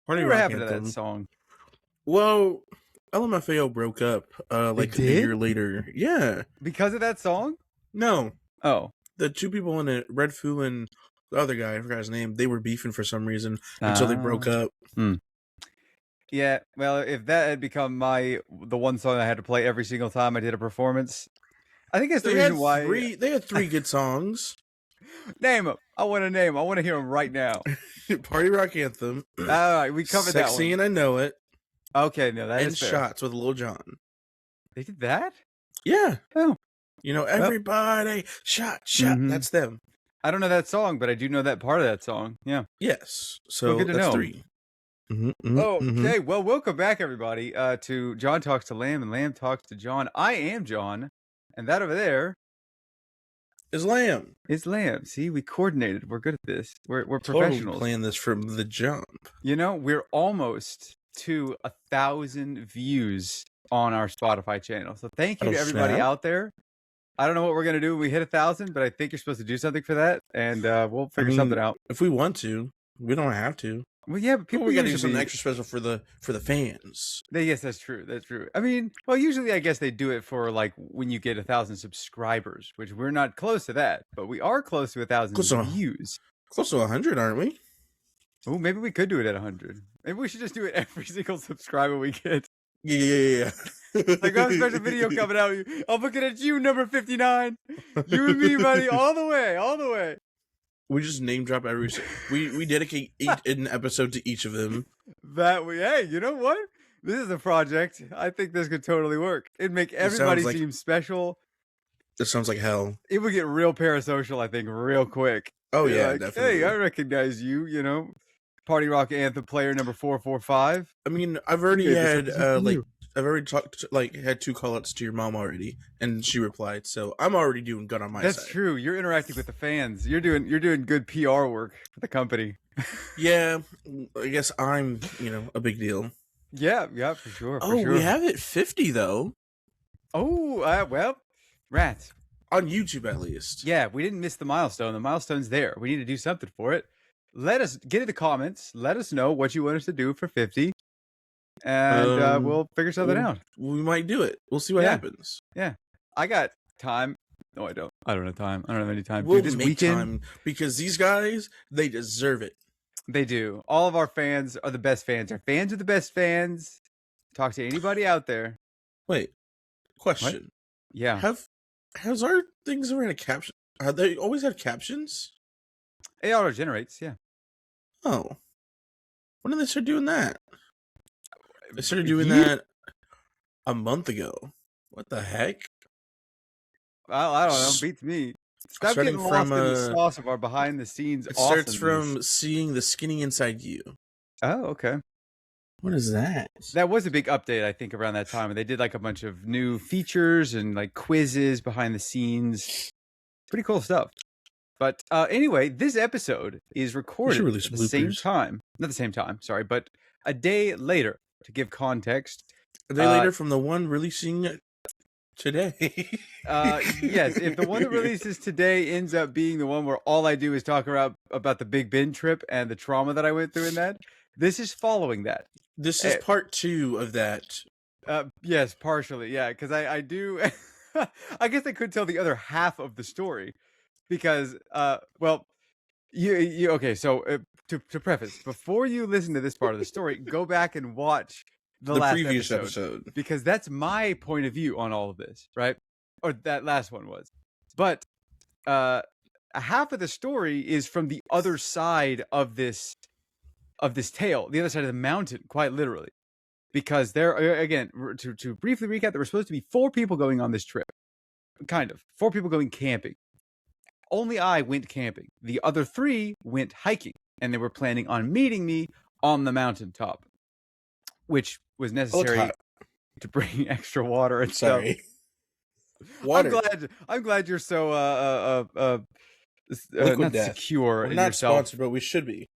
Party Whatever Rock happened to that Anthem. song? Well, LMFAO broke up like a did? year later. Yeah. Because of that song? No. Oh. The two people in it, Red Foo and the other guy, I forgot his name, they were beefing for some reason until they broke up. Yeah, well, if that had become the one song I had to play every single time I did a performance, I think that's the reason why. They had 3 good songs. Name them. I want to name 'em. I want to hear them right now. Party Rock Anthem. All right, we covered that one. Sexy and I Know It. Okay, no, that and is fair. Shots with Lil Jon. They did that? Yeah. Oh. You know, everybody, shot. That's them. I don't know that song, but I do know that part of that song. Yeah. Yes. So good to that's know. 3. Okay, well, welcome back, everybody, to John Talks to Lamb and Lamb Talks to John. I am John, and that over there is Lamb. Is Lamb. See, we coordinated. We're good at this. We're totally professionals. Playing this from the jump. You know, we're almost to 1,000 views on our Spotify channel. So thank you to everybody out there. I don't know what we're going to do when we hit 1,000, but I think you're supposed to do something for that, and we'll figure something out. If we want to, we don't have to. Well, yeah, but people we got to do something extra special for the fans. Yes, that's true. That's true. I mean, well, usually I guess they do it for like when you get 1,000 subscribers, which we're not close to that, but we are close to 1,000 views. Close to 100, aren't we? Oh, maybe we could do it at 100. Maybe we should just do it every single subscriber we get. Yeah. Like, I have a special video coming out. I'm looking at you, number 59. You and me, buddy, all the way. We just name drop every. We dedicate an episode to each of them. Hey, you know what? This is a project. I think this could totally work. It'd make everybody seem special. This sounds like hell. It would get real parasocial, I think, real quick. Oh yeah, like, definitely. Hey, I recognize you. You know, Party Rock Anthem player number 445. I mean, I've already had I've already had 2 call-outs to your mom already, and she replied. So I'm already doing good on my side. That's true. You're interacting with the fans. You're doing good PR work for the company. Yeah, I guess I'm a big deal. Yeah, for sure. We have it 50 though. Oh, well, rats on YouTube at least. Yeah, we didn't miss the milestone. The milestone's there. We need to do something for it. Let us get in the comments. Let us know what you want us to do for 50. And we'll figure something out. We might do it. We'll see what happens. Yeah. I got time. No, I don't. I don't have time. I don't have any time. We'll make time because these guys, they deserve it. They do. All of our fans are the best fans. Our fans are the best fans. Talk to anybody out there. Wait. Question. What? Yeah. Has our things ever had a caption? Have they always had captions? It auto generates, yeah. Oh. When did they start doing that? They started doing that a month ago. What the heck? Well, I don't know. Beats me. Stop getting lost in the sauce of our behind the scenes. It starts from seeing the skinny inside you. Oh, okay. What is that? That was a big update, I think, around that time. And they did like a bunch of new features and like quizzes behind the scenes. Pretty cool stuff. But anyway, this episode is recorded at the same time. Not the same time, sorry, but a day later. To give context, a day later from the one releasing today. Yes, if the one that releases today ends up being the one where all I do is talk about the Big Ben trip and the trauma that I went through in that, this is following that. This is part 2 of that. Yes, partially, yeah, because I do. I guess I could tell the other half of the story because, well, you okay? So. To preface, before you listen to this part of the story, go back and watch the last previous episode because that's my point of view on all of this, right? Or that last one was. But half of the story is from the other side of this tale, the other side of the mountain, quite literally. Because there, again, to briefly recap, there were supposed to be 4 people going on this trip. Kind of. 4 people going camping. Only I went camping. The other 3 went hiking. And they were planning on meeting me on the mountaintop, which was necessary to bring extra water and stuff. Water. I'm glad you're so not secure in not yourself. Sponsored, but we should be.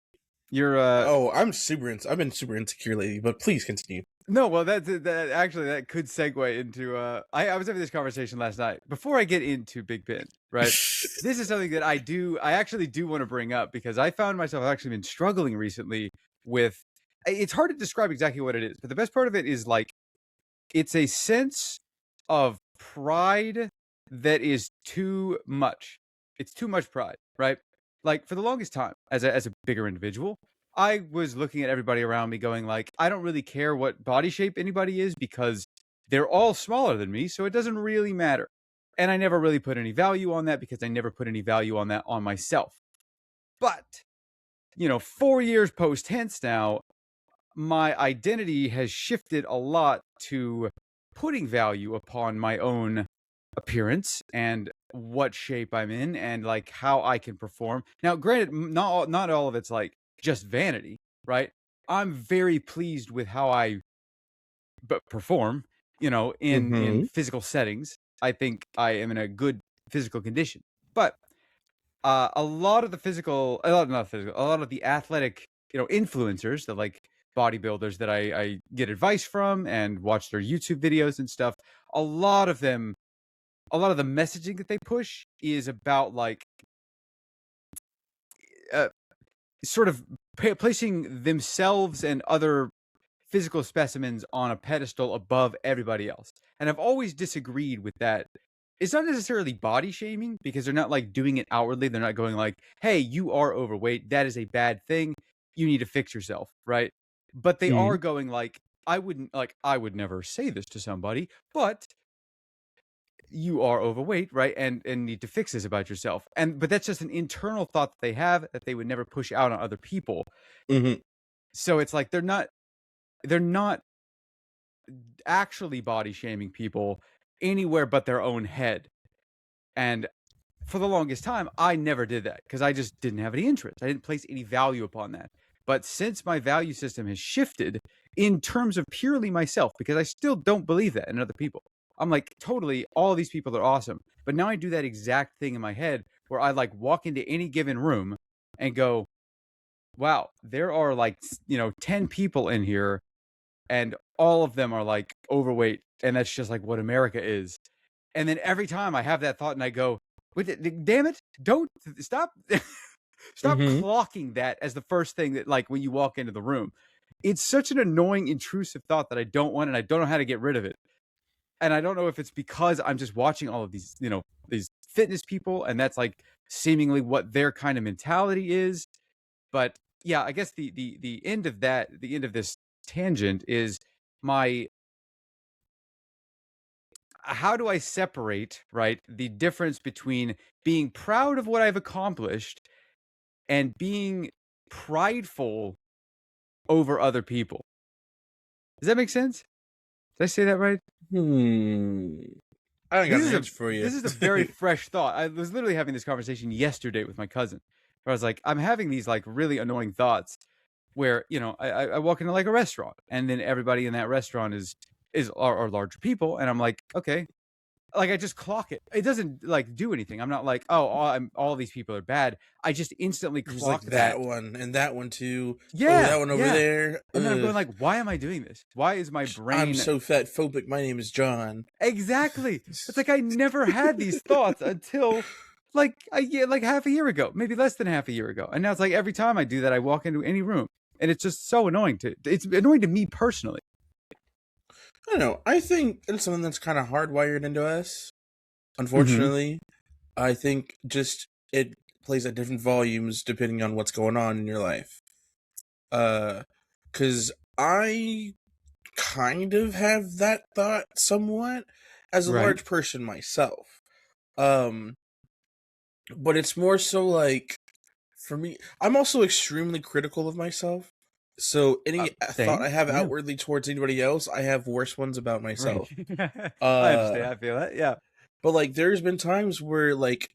You're I've been super insecure lately, but please continue. No, well, that could segue into. I was having this conversation last night. Before I get into Big Ben, right? This is something that I actually do want to bring up because I found myself actually been struggling recently with it's hard to describe exactly what it is, but the best part of it is like it's a sense of pride that is too much. It's too much pride, right? Like for the longest time, as a bigger individual, I was looking at everybody around me going like, I don't really care what body shape anybody is because they're all smaller than me, so it doesn't really matter. And I never really put any value on that because I never put any value on that on myself. But, 4 years post tense now, my identity has shifted a lot to putting value upon my own appearance and what shape I'm in and like how I can perform. Now, granted, not all of it's like just vanity, right? I'm very pleased with how I perform, in Mm-hmm. physical settings. I think I am in a good physical condition. But a lot of the physical, a lot not physical, a lot of the athletic, influencers, the like bodybuilders that I get advice from and watch their YouTube videos and stuff. A lot of them, a lot of the messaging that they push is about like uh, sort of placing themselves and other physical specimens on a pedestal above everybody else. And I've always disagreed with that. It's not necessarily body shaming because they're not like doing it outwardly. They're not going like, "Hey, you are overweight. That is a bad thing. You need to fix yourself," right? But they Mm-hmm. are going like, I would never say this to somebody, but you are overweight, right? And need to fix this about yourself. But that's just an internal thought that they have that they would never push out on other people. Mm-hmm. So it's like they're not actually body shaming people anywhere but their own head. And for the longest time, I never did that because I just didn't have any interest. I didn't place any value upon that. But since my value system has shifted in terms of purely myself, because I still don't believe that in other people, I'm like, totally, all these people are awesome. But now I do that exact thing in my head where I like walk into any given room and go, wow, there are like, 10 people in here and all of them are like overweight. And that's just like what America is. And then every time I have that thought and I go, wait, damn it, don't stop. Stop Mm-hmm. clocking that as the first thing that like when you walk into the room. It's such an annoying, intrusive thought that I don't want and I don't know how to get rid of it. And I don't know if it's because I'm just watching all of these, these fitness people and that's like seemingly what their kind of mentality is. But yeah, I guess the end of that, the end of this tangent is my how do I separate, right, the difference between being proud of what I've accomplished and being prideful over other people? Does that make sense? Did I say that right? Hmm. I don't got This an is a answer for you. this is a very fresh thought. I was literally having this conversation yesterday with my cousin, where I was like, I'm having these like really annoying thoughts, where I walk into like a restaurant, and then everybody in that restaurant are larger people, and I'm like, okay, like I just clock it. It doesn't like do anything. I'm not like, oh, all these people are bad. I just instantly There's like clock that. that one and that one too. Oh, that Yeah, one over yeah. there. And then I'm Ugh. going like, why am I doing this? Why is my I'm brain so fat phobic. My name is John. exactly? It's like I never had these thoughts until like a year, like half a year ago, maybe less than half a year ago. And now it's like every time I do that, I walk into any room, and it's just so annoying it's annoying to me personally. I don't know. I think it's something that's kind of hardwired into us. Mm-hmm. Unfortunately, I think just it plays at different volumes depending on what's going on in your life. Uh, because I kind of have that thought somewhat as a Right. large person myself. Um, but it's more so like for me, I'm also extremely critical of myself. So any thought Same. I have Yeah. outwardly towards anybody else, I have worse ones about Right. myself. I Uh, understand. I feel that. Yeah. but like there's been times where like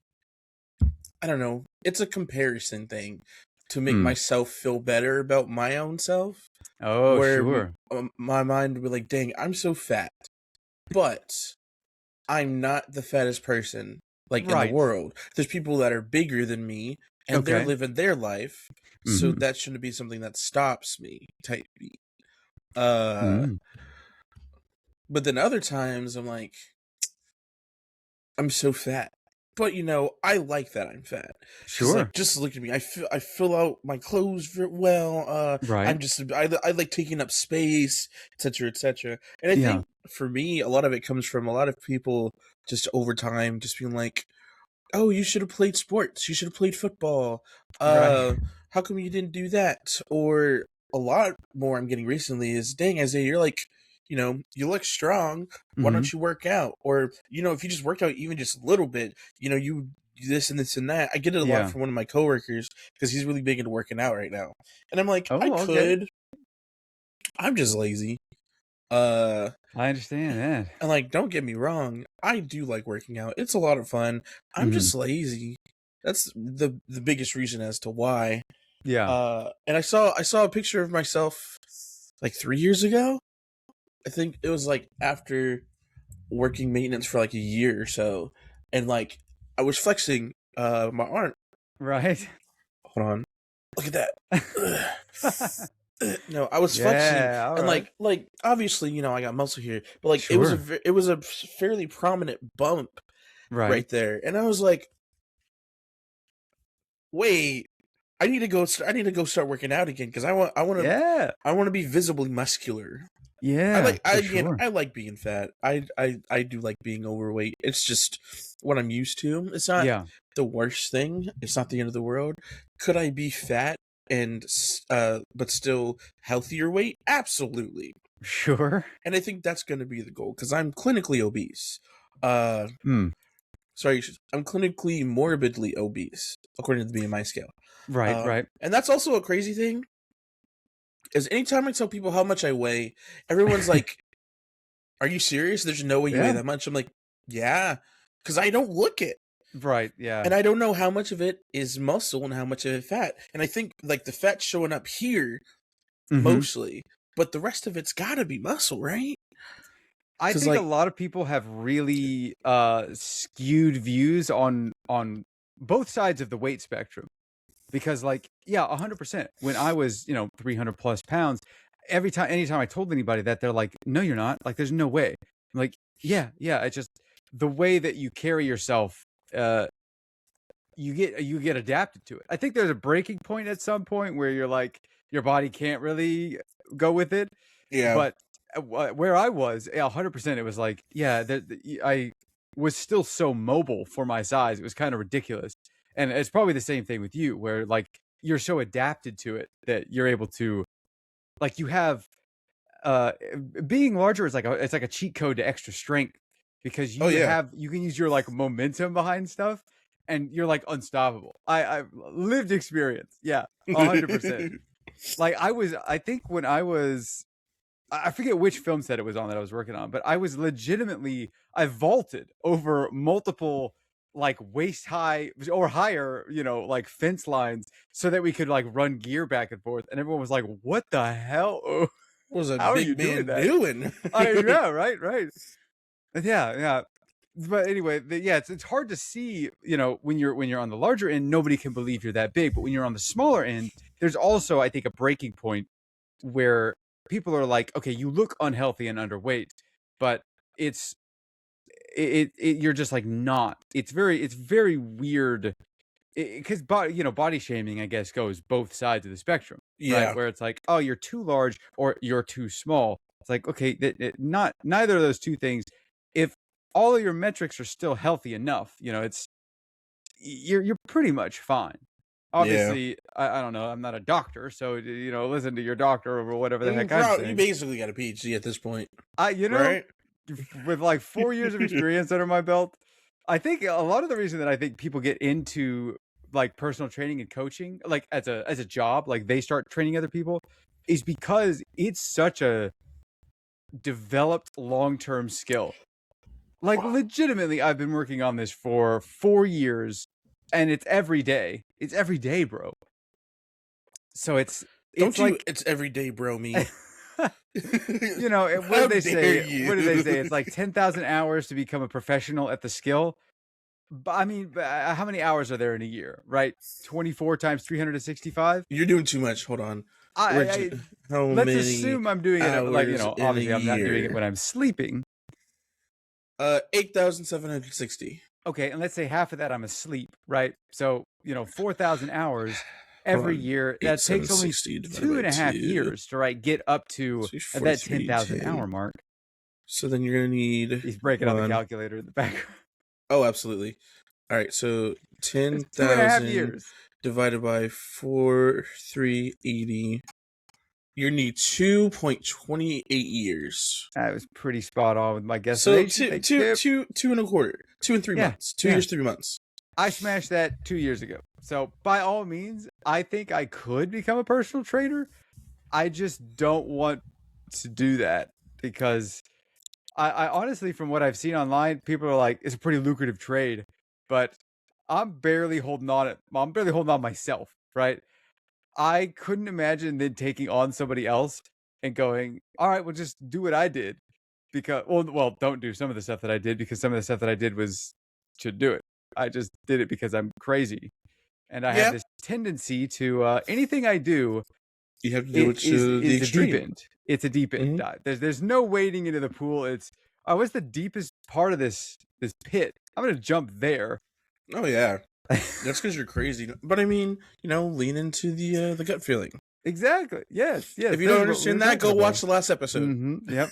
I don't know, it's a comparison thing to make Hmm. myself feel better about my own self. Oh, Where sure. my mind would be like, dang, I'm so fat, but I'm not the fattest person like in the Right. world. There's people that are bigger than me and they're Okay. living their life, so Mhm. that shouldn't be something that stops me. Type beat. Uh, Mm. but then other times I'm like, I'm so fat. but I like that I'm fat because Sure. like just look at me. I fill out my clothes very well. Right. I'm just I like taking up space, etc. etc. And I Yeah. think for me, a lot of it comes from a lot of people just over time just being like, oh, you should have played sports. You should have played football. Right. How come you didn't do that? Or a lot more I'm getting recently is, dang, Isaiah, you're like, you look strong. Why Hmm. don't you work out? Or, if you just worked out even just a little bit, you do this and this and that. I get it a lot Yeah. from one of my coworkers because he's really big into working out right now. And I'm like, I Oh, okay. could. I'm just lazy. Uh, I understand that. and like, don't get me wrong, I do like working out. It's a lot of fun. I'm Hmm. just lazy. That's the biggest reason as to why. Yeah. And I saw a picture of myself like 3 years ago. I think it was like after working maintenance for like a year or so, and like I was flexing my arm. Right. Hold on, look at that. No, I was flexing, Yeah. All and right. like obviously I got muscle here, but like Sure. it was a fairly prominent bump Right. right there, and I was like, wait, I need to go. I need to go start working out again because Yeah. I want to be visibly muscular. Yeah. For Again, sure. I like being fat. I do like being overweight. It's just what I'm used to. It's not Yeah. the worst thing. It's not the end of the world. Could I be fat and but still healthier weight? Absolutely. Sure. And I think that's going to be the goal because I'm clinically obese. Uh, Hmm. sorry, I'm clinically morbidly obese according to the BMI scale. Right. Right. And that's also a crazy thing. Is anytime I tell people how much I weigh, everyone's like, "Are you serious? There's no way you weigh Yeah. that much." I'm like, "Yeah," because I don't look it, Right. Yeah. and I don't know how much of it is muscle and how much of it fat. And I think like the fat's showing up here Hmm. mostly, but the rest of it's got to be muscle, right? I Because think a like, lot of people have really skewed views on both sides of the weight spectrum. Because like, yeah, 100%. When I was, 300 plus pounds, anytime I told anybody that, they're like, no, you're not. Like, there's no way. I'm like, yeah, yeah. It's just the way that you carry yourself, uh, you get adapted to it. I think there's a breaking point at some point where you're like, your body can't really go with it. yeah, But where I was, 100%, it was like, yeah, I was still so mobile for my size. It was kind of ridiculous. And it's probably the same thing with you, where like you're so adapted to it that you're able to, like, you have uh being larger is like it's like a cheat code to extra strength, because oh yeah, you can use your like momentum behind stuff, and you're like unstoppable. I've lived experience. Yeah, 100%. Like I think when I forget which film set it was on that I was working on, but I vaulted over multiple like waist high or higher, like fence lines, so that we could like run gear back and forth. And everyone was like, what the hell? what was a How are you big doing man that? doing? Yeah, right, right. Yeah, yeah. But anyway, yeah, it's hard to see, when you're on the larger end, nobody can believe you're that big. But when you're on the smaller end, there's also, I think, a breaking point where people are like, okay, you look unhealthy and underweight, but it's you're just like not. It's very weird, because body shaming, I guess, goes both sides of the spectrum, right? Yeah, Where it's like, oh, you're too large or you're too small. It's like, okay, not neither of those two things. If all of your metrics are still healthy enough, you're pretty much fine. yeah. Obviously, I don't know. I'm not a doctor, so listen to your doctor or whatever the heck I'm You saying. basically got a PhD at this point, I right? with like 4 years of experience under my belt, I think a lot of the reason that I think people get into like personal training and coaching, like as a job, like they start training other people, is because it's such a developed long-term skill. Like legitimately, I've been working on this for 4 years, and it's every day. It's every day, bro. So it's Don't you? like It's everyday, bro. Me. what How did they dare say? What did they say? you? It's like 10,000 hours to become a professional at the skill. But I mean, how many hours are there in a year, right? 24 times 365. You're doing too much. Hold on. I, Where'd I you? How Let's many assume I'm doing it like, hours in a obviously I'm not doing it year? when I'm sleeping. 8,760. Okay, and let's say half of that I'm asleep, right? So, 4,000 hours Hold every on. year. 8, That 7, takes only 60 divided two by and a half 2. years to get up to So that 43, 10,000 10. hour mark. So then you're going to need, He's breaking hold out the on. calculator in the background. Oh, absolutely. All right, so It's 2.5 10,000 years. divided by 4,380. You need 2.28 years. I was pretty spot on with my So guesstimation. two, Thank two, you. two, 2.25, 2 and 3 Yeah, months, 2 yeah. years, 3 months. I smashed that 2 years ago. So by all means, I think I could become a personal trainer. I just don't want to do that because I honestly, from what I've seen online, people are like, it's a pretty lucrative trade, but I'm barely holding on it. I'm barely holding on myself, right? I couldn't imagine then taking on somebody else and going, all right, well, just do what I did because, well, don't do some of the stuff that I did because some of the stuff that I did was to do it. I just did it because I'm crazy and I have Yeah, this tendency to anything I do you have to do it it to the is a deep extreme. end. It's a deep end Hmm. dive. There's no wading into the pool. It's what's the deepest part of this pit? I'm gonna jump there. Oh yeah, that's because you're crazy. But I mean, lean into the gut feeling. Exactly. Yes. Yes. If you This don't is what we were understand that, talking go about. watch the last episode. Yep.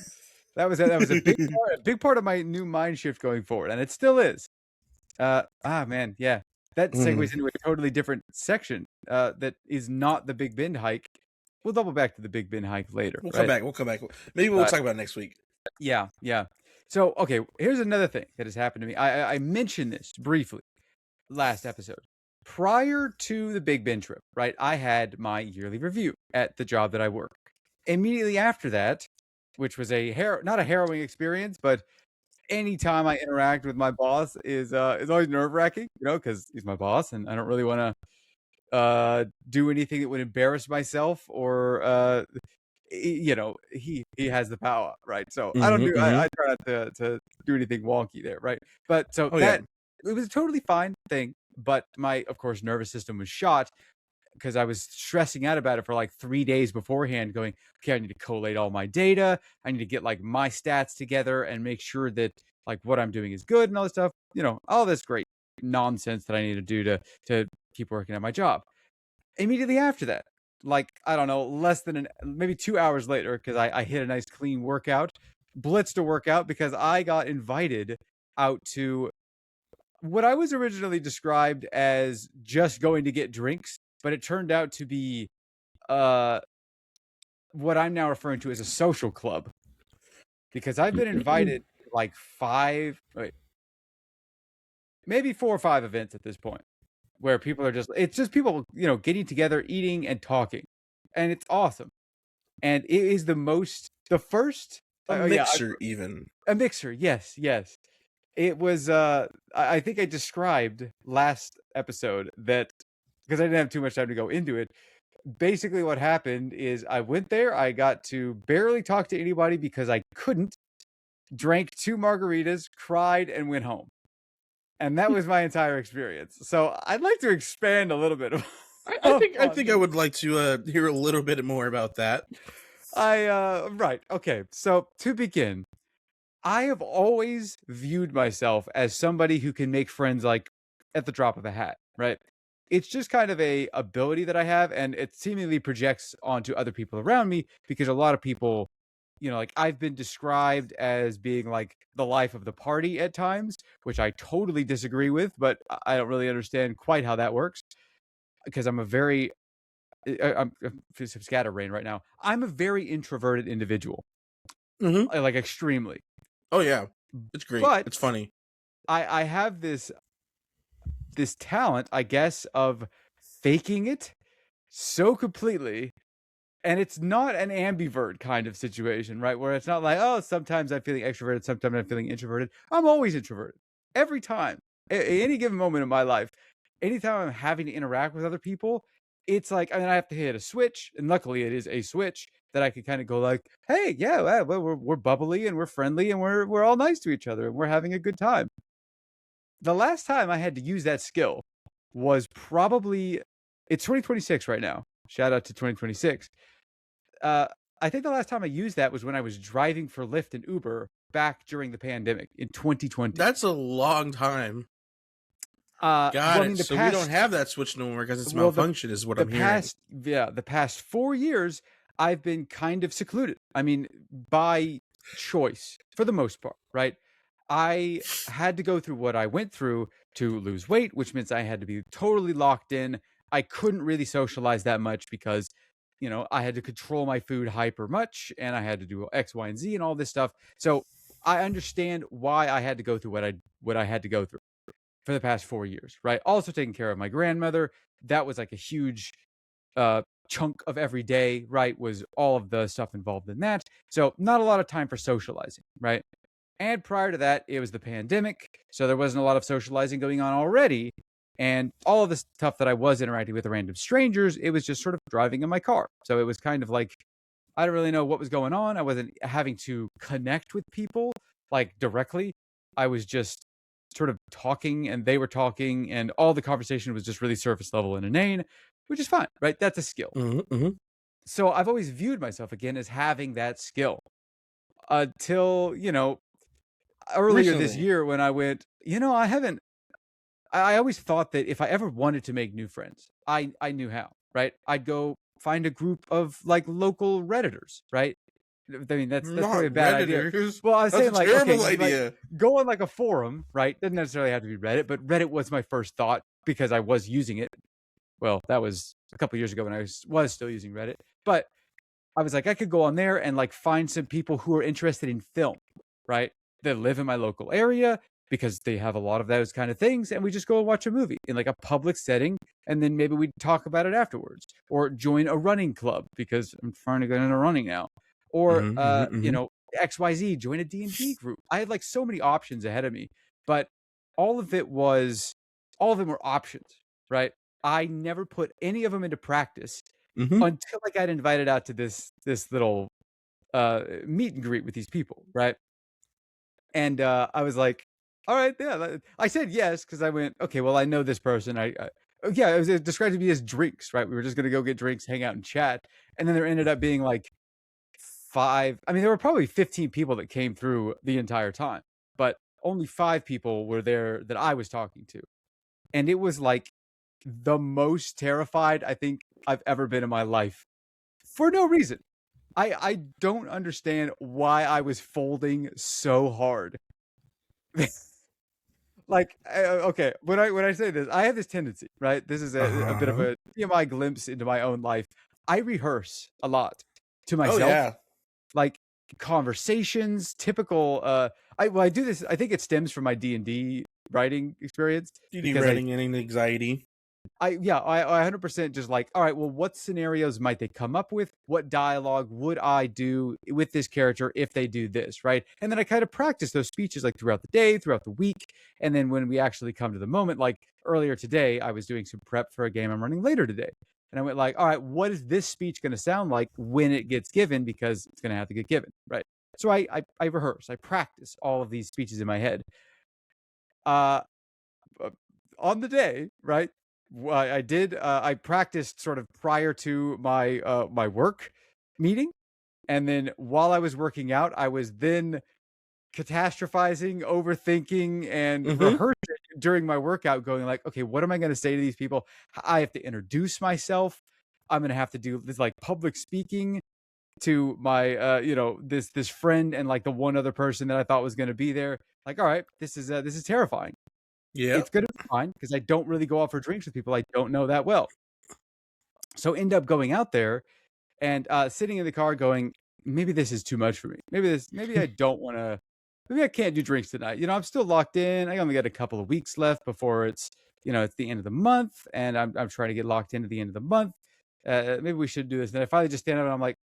That was a big part of my new mind shift going forward, and it still is. Man, yeah. That segues into a totally different section. That is not the Big Bend hike. We'll double back to the Big Bend hike later, We'll come right? back. We'll come back. Maybe we'll talk about it next week. Yeah, yeah. So, okay, here's another thing that has happened to me. I mentioned this briefly last episode. Prior to the Big Ben trip, right, I had my yearly review at the job that I work. Immediately after that, which was not a harrowing experience, but anytime I interact with my boss is always nerve wracking, because he's my boss, and I don't really want to do anything that would embarrass myself or he has the power, right? So I don't Hmm. do Hmm. I try not to do anything wonky there, right? But so Oh yeah. that it was a totally fine thing, but my, of course, nervous system was shot because I was stressing out about it for like 3 days beforehand, going, okay, I need to collate all my data, I need to get like my stats together and make sure that like what I'm doing is good and all this stuff, all this great nonsense that I need to do to keep working at my job. Immediately after that, like, I don't know, less than maybe 2 hours later, because I hit a nice clean workout, blitzed a workout because I got invited out to what I was originally described as just going to get drinks, but it turned out to be uh what I'm now referring to as a social club because I've been invited to like maybe 4 or 5 events at this point where people are it's just people, getting together, eating and talking. And it's awesome. And it is the first, A yeah, mixer, even. a mixer. Yes, yes. It was, I think I described last episode that because I didn't have too much time to go into it. Basically, what happened is I went there. I got to barely talk to anybody because I couldn't. Drank 2 margaritas, cried, and went home. And that was my entire experience. So I'd like to expand a little bit. I think I would like to hear a little bit more about that. Right. Okay. So to begin, I have always viewed myself as somebody who can make friends like at the drop of a hat, right? It's just kind of a ability that I have, and it seemingly projects onto other people around me because a lot of people, like I've been described as being like the life of the party at times, which I totally disagree with, but I don't really understand quite how that works because I'm some scatterbrain right now. I'm a very introverted individual, Hmm. like extremely. Oh yeah, it's great. But It's funny. I have this talent, I guess, of faking it so completely. And it's not an ambivert kind of situation, right? Where it's not like, oh, sometimes I'm feeling extroverted, sometimes I'm feeling introverted. I'm always introverted every time. At any given moment in my life, anytime I'm having to interact with other people, it's like, I have to hit a switch. And luckily, it is a switch that I can kind of go like, hey, yeah, well, we're bubbly and we're friendly and we're all nice to each other and we're having a good time. The last time I had to use that skill was probably it's 2026 right now. Shout out to 2026. Uh, I think the last time I used that was when I was driving for Lyft and Uber back during the pandemic in 2020. That's a long time. Well, Got I it. mean, So we don't have that switch no more because it's well, the malfunction, is what the I'm hearing. past yeah, the past 4 years, I've been kind of secluded. I mean, by choice for the most part, right? I had to go through what I went through to lose weight, which means I had to be totally locked in. I couldn't really socialize that much because, I had to control my food hyper much and I had to do X, Y, and Z and all this stuff. So I understand why I had to go through what I had to go through for the past 4 years, right? Also taking care of my grandmother. That was like a huge chunk of every day, right? Was all of the stuff involved in that. So not a lot of time for socializing, right? And prior to that, it was the pandemic. So there wasn't a lot of socializing going on already. And all of the stuff that I was interacting with random strangers, it was just sort of driving in my car. So it was kind of like, I don't really know what was going on. I wasn't having to connect with people like directly. I was just sort of talking and they were talking, and all the conversation was just really surface level and inane, which is fine, right? That's a skill. Hmm, hmm. So I've always viewed myself again as having that skill until, earlier this Recently. year when I went, I haven't, I always thought that if I ever wanted to make new friends, I knew how, right? I'd go find a group of like local Redditors, right? I mean, that's Not probably a bad idea. Redditors. Well, I was That's a saying like, okay, terrible you like idea. go on like a forum, right? Doesn't necessarily have to be Reddit, but Reddit was my first thought because I was using it. Well, that was a couple years ago when I was still using Reddit, but I was like, I could go on there and like find some people who are interested in film, right? That live in my local area because they have a lot of those kind of things. And we just go and watch a movie in like a public setting. And then maybe we talk about it afterwards or join a running club because I'm trying to get into running now. Or, Hmm, hmm, hmm. XYZ, join a D&D group. I had like so many options ahead of me, but all of it was, all of them were options, right? I never put any of them into practice Hmm. until I got invited out to this little meet and greet with these people, right? And I was like, all right, yeah. I said yes because I went, okay, well, I know this person. Yeah, it was described to me as drinks, right? We were just gonna go get drinks, hang out, and chat, and then there ended up being like five. I mean, there were probably 15 people that came through the entire time, but only 5 people were there that I was talking to, and it was like the most terrified I think I've ever been in my life for no reason. I don't understand why I was folding so hard. Like, okay, when I say this, I have this tendency, right? This is a bit of Uh-huh. a TMI glimpse into my own life. I rehearse a lot to Oh myself, yeah. like conversations, typical. I do this. I think it stems from my D&D writing experience DD because I writing and anxiety. I 100% just like, all right, well, what scenarios might they come up with? What dialogue would I do with this character if they do this, right? And then I kind of practice those speeches like throughout the day, throughout the week. And then when we actually come to the moment, like earlier today, I was doing some prep for a game I'm running later today. And I went like, all right, what is this speech going to sound like when it gets given? Because it's going to have to get given, right? So I rehearse, I practice all of these speeches in my head. Uh, uh, on the day, right? I did. I practiced sort of prior to my work meeting, and then while I was working out, I was then catastrophizing, overthinking, and Hmm. rehearsing during my workout, going like, okay, what am I going to say to these people? I have to introduce myself. I'm going to have to do this like public speaking to my this friend and like the one other person that I thought was going to be there. Like, all right, this is terrifying. It's Yep. gonna be fine because I don't really go out for drinks with people I don't know that well. So end up going out there and sitting in the car going, maybe this is too much for me. Maybe I don't want to. Maybe I can't do drinks tonight. I'm still locked in. I only got a couple of weeks left before it's the end of the month, and I'm trying to get locked into the end of the month. Maybe we should do this. And I finally just stand up and I'm like,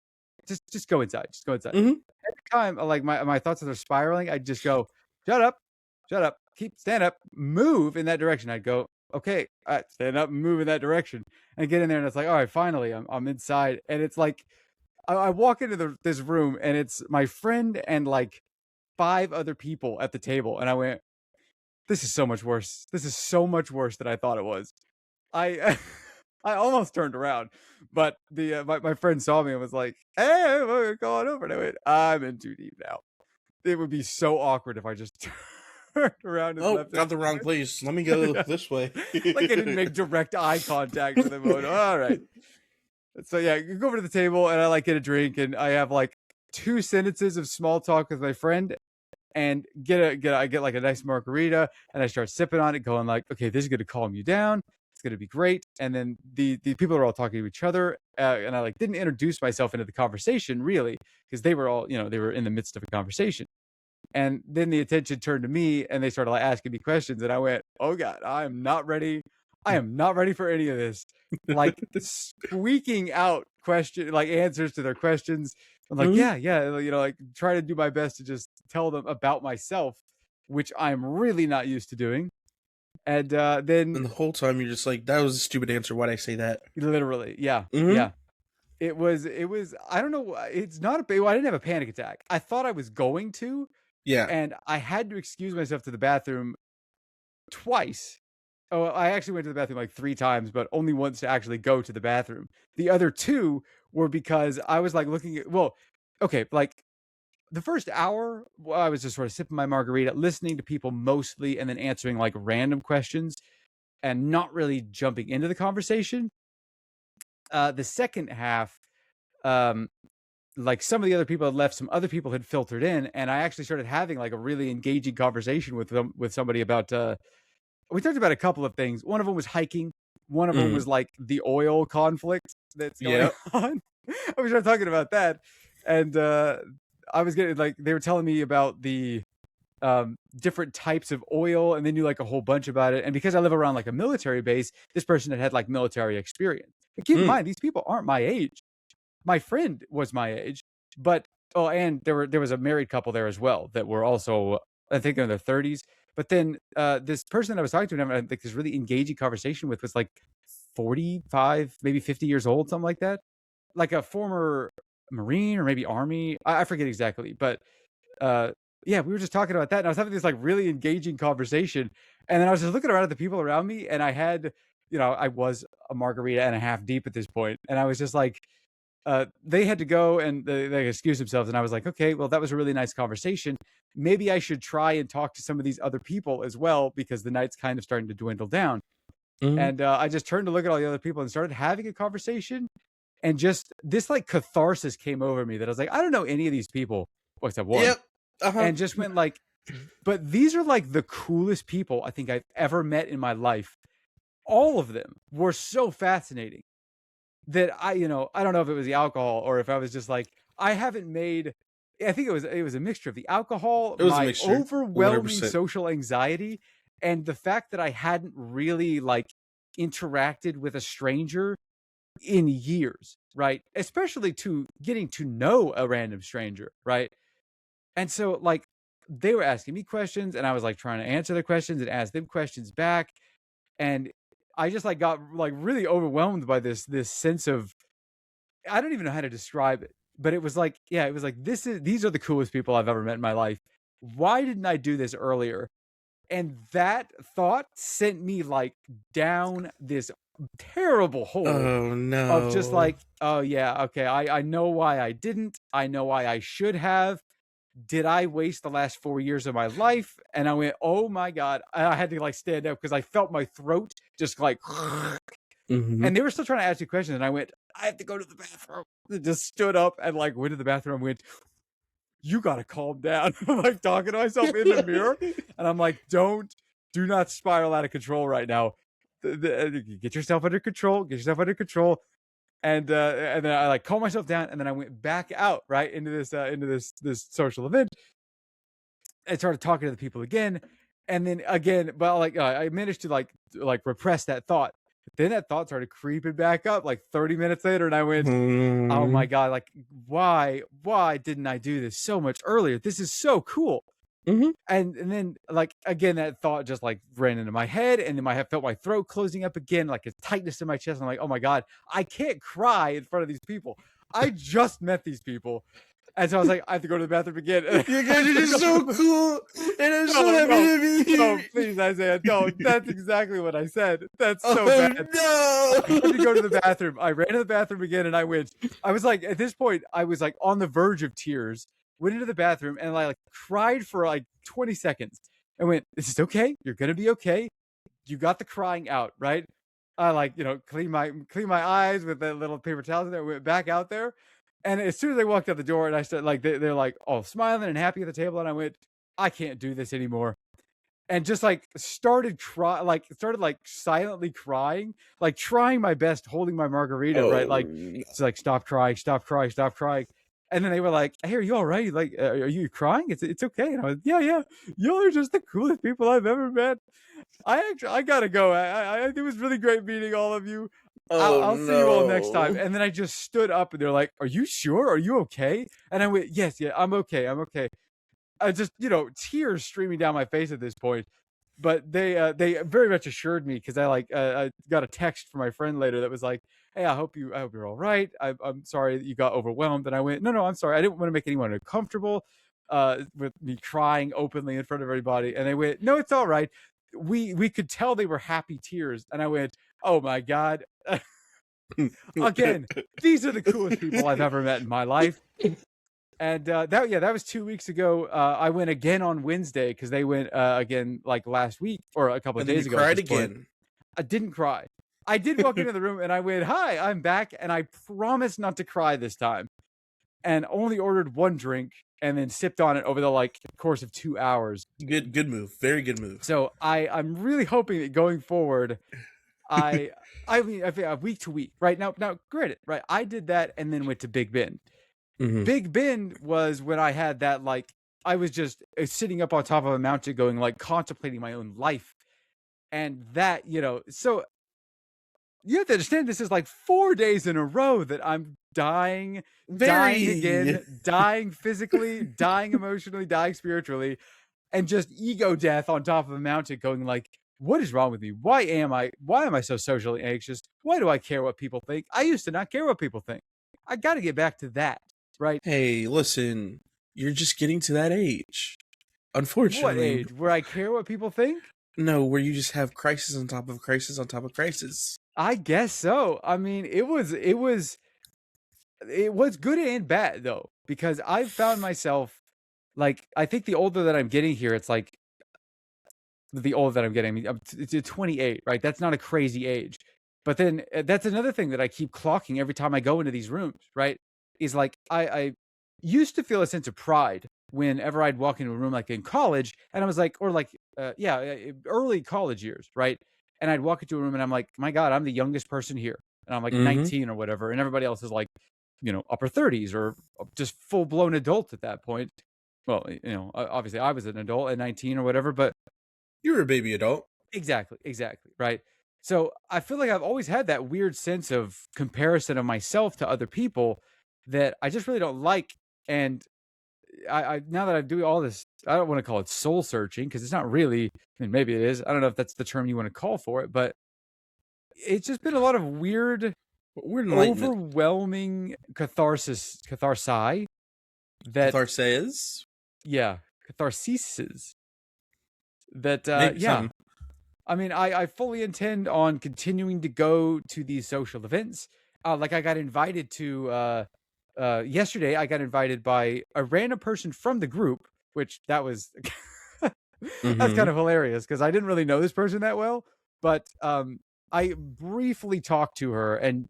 just go inside. Just go inside. Hmm. Every time, like my thoughts are spiraling, I just go, shut up, shut up, stand up, move in that direction. I'd go, okay, stand up and move in that direction, and get in there, and it's like, all right, finally, I'm inside, and it's like, I walk into this room, and it's my friend and like 5 other people at the table, and I went, this is so much worse. This is so much worse than I thought it was. I I almost turned around, but the my friend saw me and was like, "Hey, we're going over." And I went, "I'm in too deep now. It would be so awkward if I just turned around and Oh, left. got the wrong place. Let me go Yeah. this way. Like I didn't make direct eye contact with him. All right. So yeah, you go over to the table and I like get a drink and I have like 2 sentences of small talk with my friend and I get like a nice margarita and I start sipping on it, going like, okay, this is gonna calm you down. It's gonna be great. And then the people are all talking to each other, and I like didn't introduce myself into the conversation really because they were all they were in the midst of a conversation. And then the attention turned to me and they started like asking me questions. And I went, oh God, I am not ready. I am not ready for any of this. Like squeaking out like answers to their questions. I'm like, Mhm. yeah, like try to do my best to just tell them about myself, which I'm really not used to doing. And then And the whole time you're just like, that was a stupid answer. Why'd I say that? literally, yeah, Mm-hmm. yeah. It was, I don't know. It's not I didn't have a panic attack. I thought I was going to, Yeah. and I had to excuse myself to the bathroom twice. Oh, I actually went to the bathroom like 3 times, but only once to actually go to the bathroom. The other two were because I was like looking at, well, okay, like the first hour, I was just sort of sipping my margarita, listening to people mostly, and then answering like random questions and not really jumping into the conversation. The second half, um, like some of the other people had left, some other people had filtered in, and I actually started having like a really engaging conversation with them with somebody about we talked about a couple of things. One of them was hiking. One of them Mm. was like the oil conflict that's going Yep. on. We started talking about that. And I was getting like they were telling me about the different types of oil and they knew like a whole bunch about it. And because I live around like a military base, this person had like military experience. But keep in Mm. mind, these people aren't my age. My friend was my age, but and there was a married couple there as well that were also I think in their 30s. But then this person I was talking to, and I like this really engaging conversation with, was like 45, maybe 50 years old, something like that, like a former Marine or maybe Army. I forget exactly, but uh, yeah, we were just talking about that, and I was having this like really engaging conversation, and then I was just looking around at the people around me, and I had, I was a margarita and a half deep at this point, and I was just like they had to go and they excused themselves. And I was like, okay, well, that was a really nice conversation. Maybe I should try and talk to some of these other people as well, because the night's kind of starting to dwindle down. Mm. And I just turned to look at all the other people and started having a conversation. And just this like catharsis came over me that I was like, I don't know any of these people except one. Yep. Uh-huh. And just went like, but these are like the coolest people I think I've ever met in my life. All of them were so fascinating that I don't know if it was the alcohol or if I was just like, I haven't made, I think it was a mixture of the alcohol, It was a my mixture. overwhelming 100%. social anxiety, and the fact that I hadn't really like interacted with a stranger in years, right? Especially to getting to know a random stranger, right? And so like they were asking me questions and I was like trying to answer their questions and ask them questions back. And I just like got like really overwhelmed by this sense of, I don't even know how to describe it, but it was like, yeah, it was like these are the coolest people I've ever met in my life. Why didn't I do this earlier? And that thought sent me like down this terrible hole Oh of just no. like, oh yeah, okay, I know why I didn't. I know why I should have. Did I waste the last 4 years of my life? And I went, oh my God. I had to like stand up because I felt my throat just like Mm-hmm. and they were still trying to ask you questions. And I went, I have to go to the bathroom. I just stood up and like went to the bathroom and went, you got to calm down. I'm like talking to myself in the mirror. And I'm like, do not spiral out of control right now. Get yourself under control. Get yourself under control. And then I like calmed myself down. And then I went back out right into this social event and started talking to the people again. And then again, but like I managed to like repress that thought. But then that thought started creeping back up like 30 minutes later, and I went, "Oh my Mm-hmm. God! Like, why didn't I do this so much earlier? This is so cool." Mm-hmm. And then like again, that thought just like ran into my head, and then I felt my throat closing up again, like a tightness in my chest. I'm like, "Oh my God! I can't cry in front of these people. I just met these people." And so I was like, I have to go to the bathroom again. You guys are just so cool, and I'm so No, happy no, to be no, here. please, Isaiah, don't. That's exactly what I said. That's so Oh bad. I had to go to no. the bathroom. I ran to the bathroom again and I was like, at this point, I was like on the verge of tears, went into the bathroom and I like cried for like 20 seconds. I went, "This is okay. You're gonna be okay. You got the crying out, right?" I like, clean my eyes with that little paper towels and I went back out there. And as soon as I walked out the door and I started like they're like all smiling and happy at the table, and I went, I can't do this anymore. And just like started like silently crying, like trying my best, holding my margarita, right? Oh, Like it's like stop crying, stop crying, stop crying. And then they were like, "Hey, are you all right? Like, are you crying? It's okay." And I was, "Yeah, yeah. Y'all are just the coolest people I've ever met." I gotta go. It was really great meeting all of you. oh I'll see you all next time. no. And then I just stood up and they're like, "Are you sure? Are you okay?" And I went, "Yes, yeah, I'm okay. I'm okay." I just, tears streaming down my face at this point. But they very much assured me because I got a text from my friend later that was like, "Hey, I hope you're all right. I'm sorry that you got overwhelmed." And I went, "No, I'm sorry. I didn't want to make anyone uncomfortable with me crying openly in front of everybody." And they went, "No, it's all right." We could tell they were happy tears, and I went, "Oh my god." Again, these are the coolest people I've ever met in my life. And that was 2 weeks ago. I went again on Wednesday because they went again like last week or a couple of And then you days ago at cried this point. again. I didn't cry. I did walk into the room and I went, "Hi, I'm back," and I promised not to cry this time. And only ordered one drink and then sipped on it over the course of 2 hours. Good move. Very good move. So I'm really hoping that going forward, I I mean I think week to week, right? Now granted, right? I did that and then went to Big Ben. Hmm. Big Ben was when I had that I was just sitting up on top of a mountain going contemplating my own life. And that, so you have to understand this is like 4 days in a row that I'm dying Very. again, dying physically, dying emotionally, dying spiritually, and just ego death on top of a mountain going what is wrong with me? Why am I so socially anxious? Why do I care what people think? I used to not care what people think. I got to get back to that, right? Hey, listen. You're just getting to that age. What Unfortunately. age? Where I care what people think? No, where you just have crisis on top of crisis on top of crisis. I guess so. I mean, it was good and bad though, because I've found myself I think the older that I'm getting here, it's like the older that I'm getting. I mean, it's 28, right? That's not a crazy age. But then that's another thing that I keep clocking every time I go into these rooms, right? Is I used to feel a sense of pride whenever I'd walk into a room like in college, and I was like, or early college years, right? And I'd walk into a room and I'm like, my God, I'm the youngest person here, and I'm like Mm-hmm. 19 or whatever, and everybody else is upper 30s or just full blown adult at that point. Well, obviously I was an adult at 19 or whatever, but You're a baby adult. exactly, right? So I feel like I've always had that weird sense of comparison of myself to other people that I just really don't like. And I now that I'm doing all this, I don't want to call it soul searching because it's not really. I mean, maybe it is. I don't know if that's the term you want to call for it, but it's just been a lot of weird, We're enlightenment. overwhelming catharsi that, Catharsis. yeah, catharses that, Maybe yeah. some. I mean, I fully intend on continuing to go to these social events. I got invited to yesterday. I got invited by a random person from the group, which that was that's Mm-hmm. kind of hilarious because I didn't really know this person that well. But I briefly talked to her, and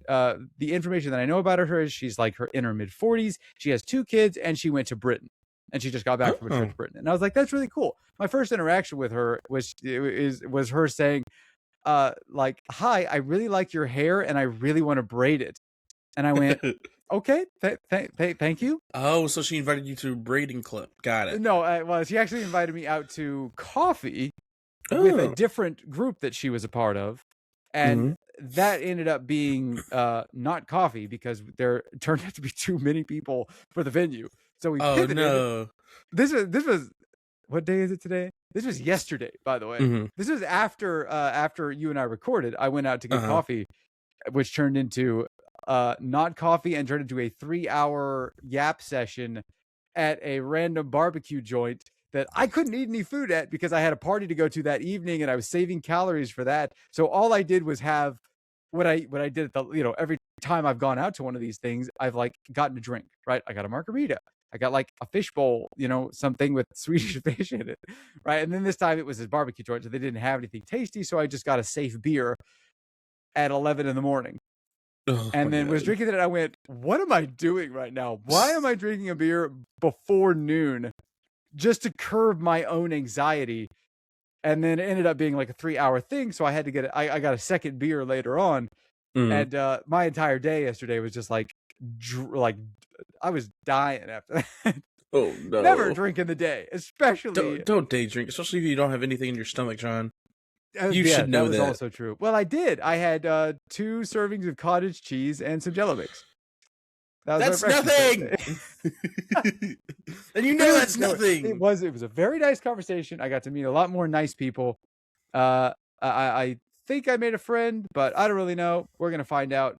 the information that I know about her is she's like in her mid 40s. She has 2 kids, and she went to Britain, and she just got back from a trip Oh. to Britain. And I was like, that's really cool. My first interaction with her was her saying, "Hi, I really like your hair, and I really want to braid it." And I went, "Okay, thank you." Oh, so she invited you to a braiding club. Got it. No, well, she actually invited me out to coffee with a Oh. different group that she was a part of, and Mm-hmm. that ended up being not coffee because there turned out to be too many people for the venue. So we Oh pivoted. no. This was what day is it today? This was yesterday, by the way. Mm-hmm. This was after you and I recorded. I went out to get Uh-huh. coffee, which turned into not coffee and turned into a 3-hour yap session at a random barbecue joint that I couldn't eat any food at because I had a party to go to that evening and I was saving calories for that. So all I did was have what I did at the every time I've gone out to one of these things, I've gotten a drink, right? I got a margarita. I got like a fish bowl, something with Swedish fish in it, right? And then this time it was a barbecue joint, so they didn't have anything tasty, so I just got a safe beer at 11 in the morning. Oh my And then was god. drinking it, and I went, what am I doing right now? Why am I drinking a beer before noon just to curb my own anxiety? And then it ended up being like a 3-hour thing, so I had to I got a second beer later on. Mm. And my entire day yesterday was just like I was dying after that. Oh Never no. drink in the day, especially. Don't day drink, especially if you don't have anything in your stomach, John. You Yeah, should that know was that. also true. Well, I did. I had 2 servings of cottage cheese and some Jello mix. That was my That's breakfast that nothing. day. And you But know that's no, nothing. it was a very nice conversation. I got to meet a lot more nice people. I think I made a friend, but I don't really know. We're gonna find out.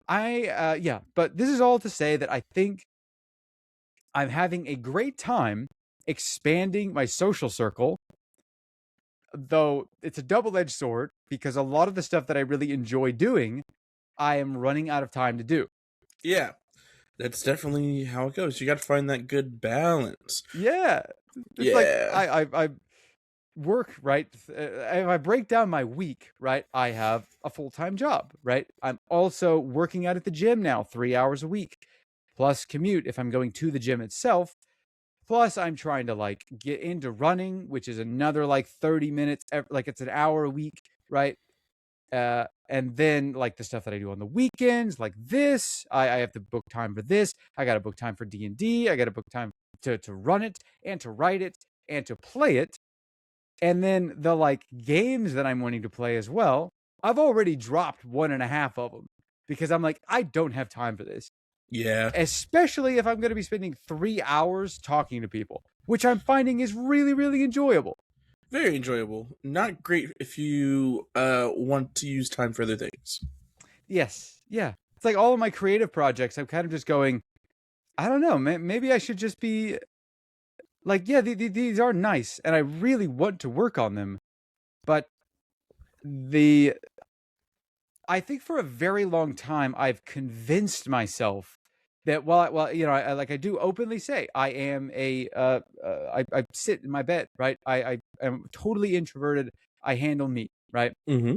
Yeah, but this is all to say that I think I'm having a great time expanding my social circle, though it's a double-edged sword because a lot of the stuff that I really enjoy doing, I am running out of time to do. Yeah, that's definitely how it goes. You got to find that good balance. Yeah, it's like Yeah. I work, right? If I break down my week, right, I have a full-time job, right? I'm also working out at the gym now 3 hours a week, plus commute if I'm going to the gym itself. Plus, I'm trying to like get into running, which is another like 30 minutes, like it's an hour a week, right? And then like the stuff that I do on the weekends, like this, I have to book time for this. I got to book time for D&D. I got to book time to run it and to write it and to play it. And then the like games that I'm wanting to play as well, I've already dropped 1.5 of them because I'm like, I don't have time for this. Yeah. Especially if I'm going to be spending 3 hours talking to people, which I'm finding is really, really enjoyable. Very enjoyable. Not great if you want to use time for other things. Yes. Yeah. It's like all of my creative projects, I'm kind of just going, I don't know, maybe I should just be like, yeah, these are nice and I really want to work on them. But I think for a very long time, I've convinced myself that I do openly say I am I sit in my bed, right? I am totally introverted. I handle me, right? Mm-hmm.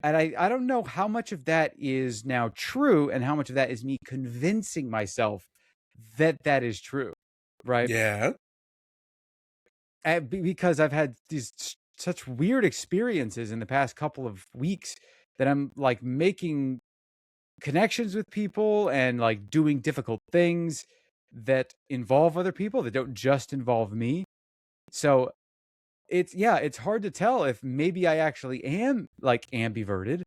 And I don't know how much of that is now true and how much of that is me convincing myself that that is true, right? Yeah. Because I've had these such weird experiences in the past couple of weeks that I'm like making connections with people and like doing difficult things that involve other people that don't just involve me. So it's hard to tell if maybe I actually am like ambiverted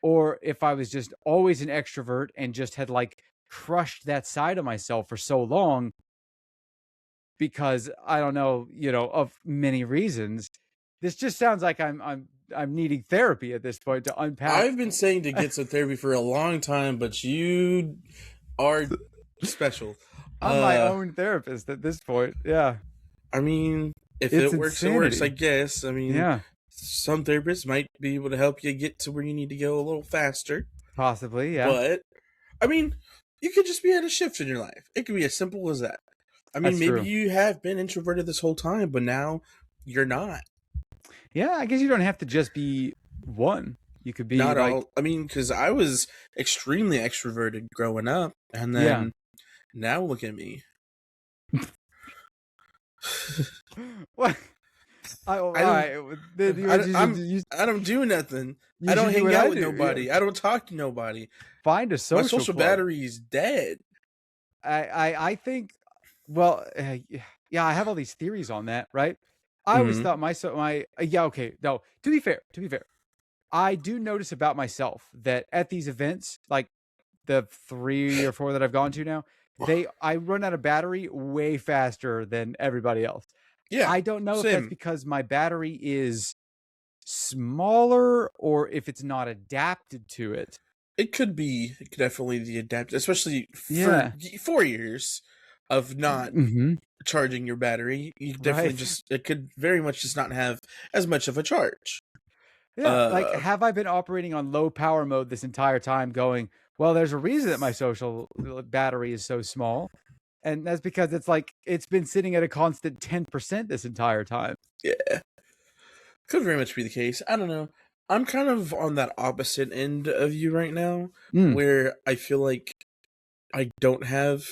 or if I was just always an extrovert and just had like crushed that side of myself for so long because I don't know, of many reasons. This just sounds like I'm needing therapy at this point to unpack. I've been saying to get some therapy for a long time, but you are special. I'm my own therapist at this point. Yeah. I mean, if It's it works, it works, I insanity. guess. I mean, Yeah. some therapists might be able to help you get to where you need to go a little faster. Possibly, yeah. But, I mean, you could just be at a shift in your life. It could be as simple as that. I mean, That's maybe true. you have been introverted this whole time, but now you're not. Yeah, I guess you don't have to just be one. You could be Not like, all. I mean, because I was extremely extroverted growing up, and yeah. then now look at me. What? All I don't. right. Then I don't do nothing. I you don't should do hang what out I with do. Yeah. nobody. I don't talk to nobody. Find a My social social club. battery is dead. I think. Well, yeah, I have all these theories on that, right? I always Mm-hmm. thought yeah, okay. No, to be fair, I do notice about myself that at these events, like the 3 or 4 that I've gone to now, I run out of battery way faster than everybody else. Yeah, I don't know if that's same. because my battery is smaller or if it's not adapted to it. It could be. It could definitely be adapted, especially for Yeah. 4 years of not Mm-hmm. charging your battery. You definitely Right. just it could very much just not have as much of a charge. Yeah. Like, Uh, have I been operating on low power mode this entire time going, well, there's a reason that my social battery is so small. And that's because it's like it's been sitting at a constant 10% this entire time. Yeah, could very much be the case. I don't know. I'm kind of on that opposite end of you right now, Mm, where I feel like I don't have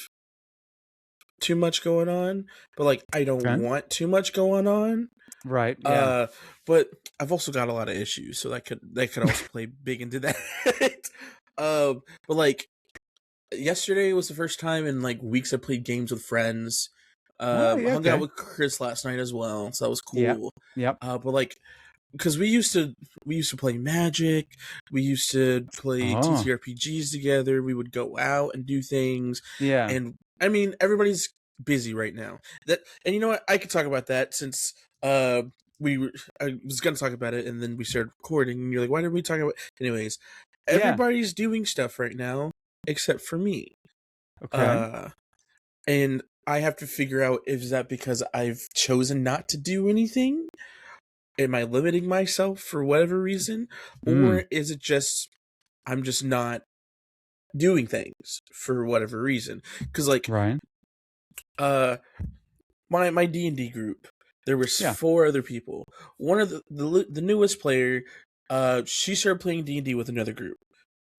too much going on, but like I don't okay. want too much going on. Right. Yeah. Uh, but I've also got a lot of issues, so that could also play big into that. But like yesterday was the first time in like weeks I played games with friends. Oh, yeah. Hung out Okay. with Chris last night as well, so that was Yep. cool. Yep. But like because we used to play Magic, we used to play Oh, TTRPGs together. We would go out and do things, yeah. and I mean everybody's busy right now. And you know what? I could talk about that since we were, I was gonna talk about it, and then we started recording, and you're like, why did we talk about? Anyways, Yeah. everybody's doing stuff right now except for me. Okay. Uh, and I have to figure out, is that because I've chosen not to do anything? Am I limiting myself for whatever reason? Mm, Or is it just I'm just not doing things for whatever reason? Because like right. uh my D&D group, there was Yeah. 4 other people. One of the newest player, she started playing D&D with another group.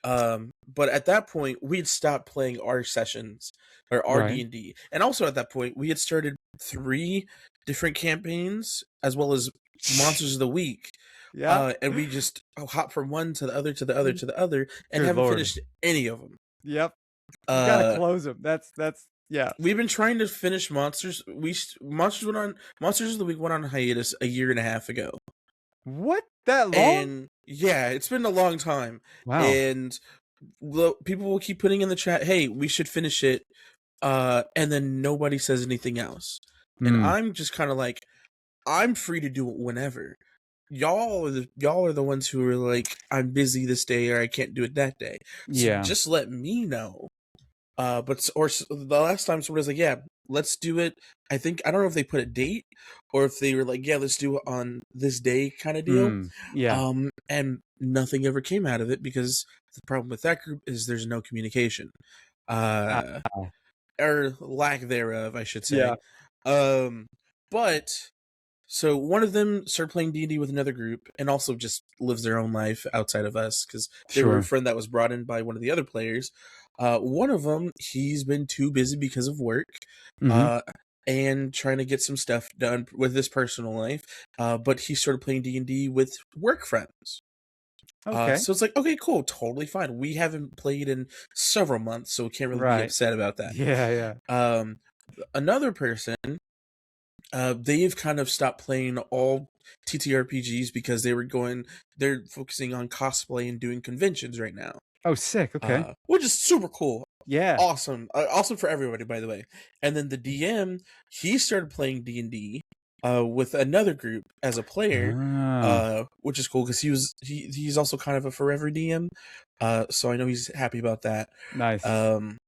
But at that point, we had stopped playing our sessions or our Right. D&D, and also at that point, we had started 3 different campaigns as well as Monsters of the Week. Yep. And we just hop from one to the other to the other to the other, and Good haven't Lord. finished any of them. Yep. You gotta Uh, close them. That's yeah. we've been trying to finish Monsters. Monsters of the Week went on hiatus a year and a half ago, What? That long? and yeah, it's been a long time, Wow. and people will keep putting in the chat, "Hey, we should finish it," and then nobody says anything else, and Mm, I'm just kind of like, I'm free to do it whenever. Y'all are the ones who are like, I'm busy this day or I can't do it that day. So yeah. just let me know. The last time somebody was like, yeah, let's do it. I don't know if they put a date or if they were like, yeah, let's do it on this day kind of deal. Mm, yeah. And nothing ever came out of it because the problem with that group is there's no communication. Ah, Uh, or lack thereof, I should say. yeah. Um, but so one of them started playing D&D with another group, and also just lives their own life outside of us because they were a Sure. friend that was brought in by one of the other players. One of them, he's been too busy because of work, Mm-hmm. uh, and trying to get some stuff done with his personal life. But he started playing D&D with work friends. Okay. So it's like, okay, cool, totally fine. We haven't played in several months, so we can't really be Right. upset about that. Yeah. Yeah. Um, Another person, they've kind of stopped playing all TTRPGs because they're focusing on cosplay and doing conventions right now, Oh, sick. Okay. which is super cool. Yeah. Awesome. Awesome for everybody, by the way. And then the DM, he started playing D&D with another group as a player, Ah, which is cool because he's also kind of a forever DM. So I know he's happy about that. nice. Um,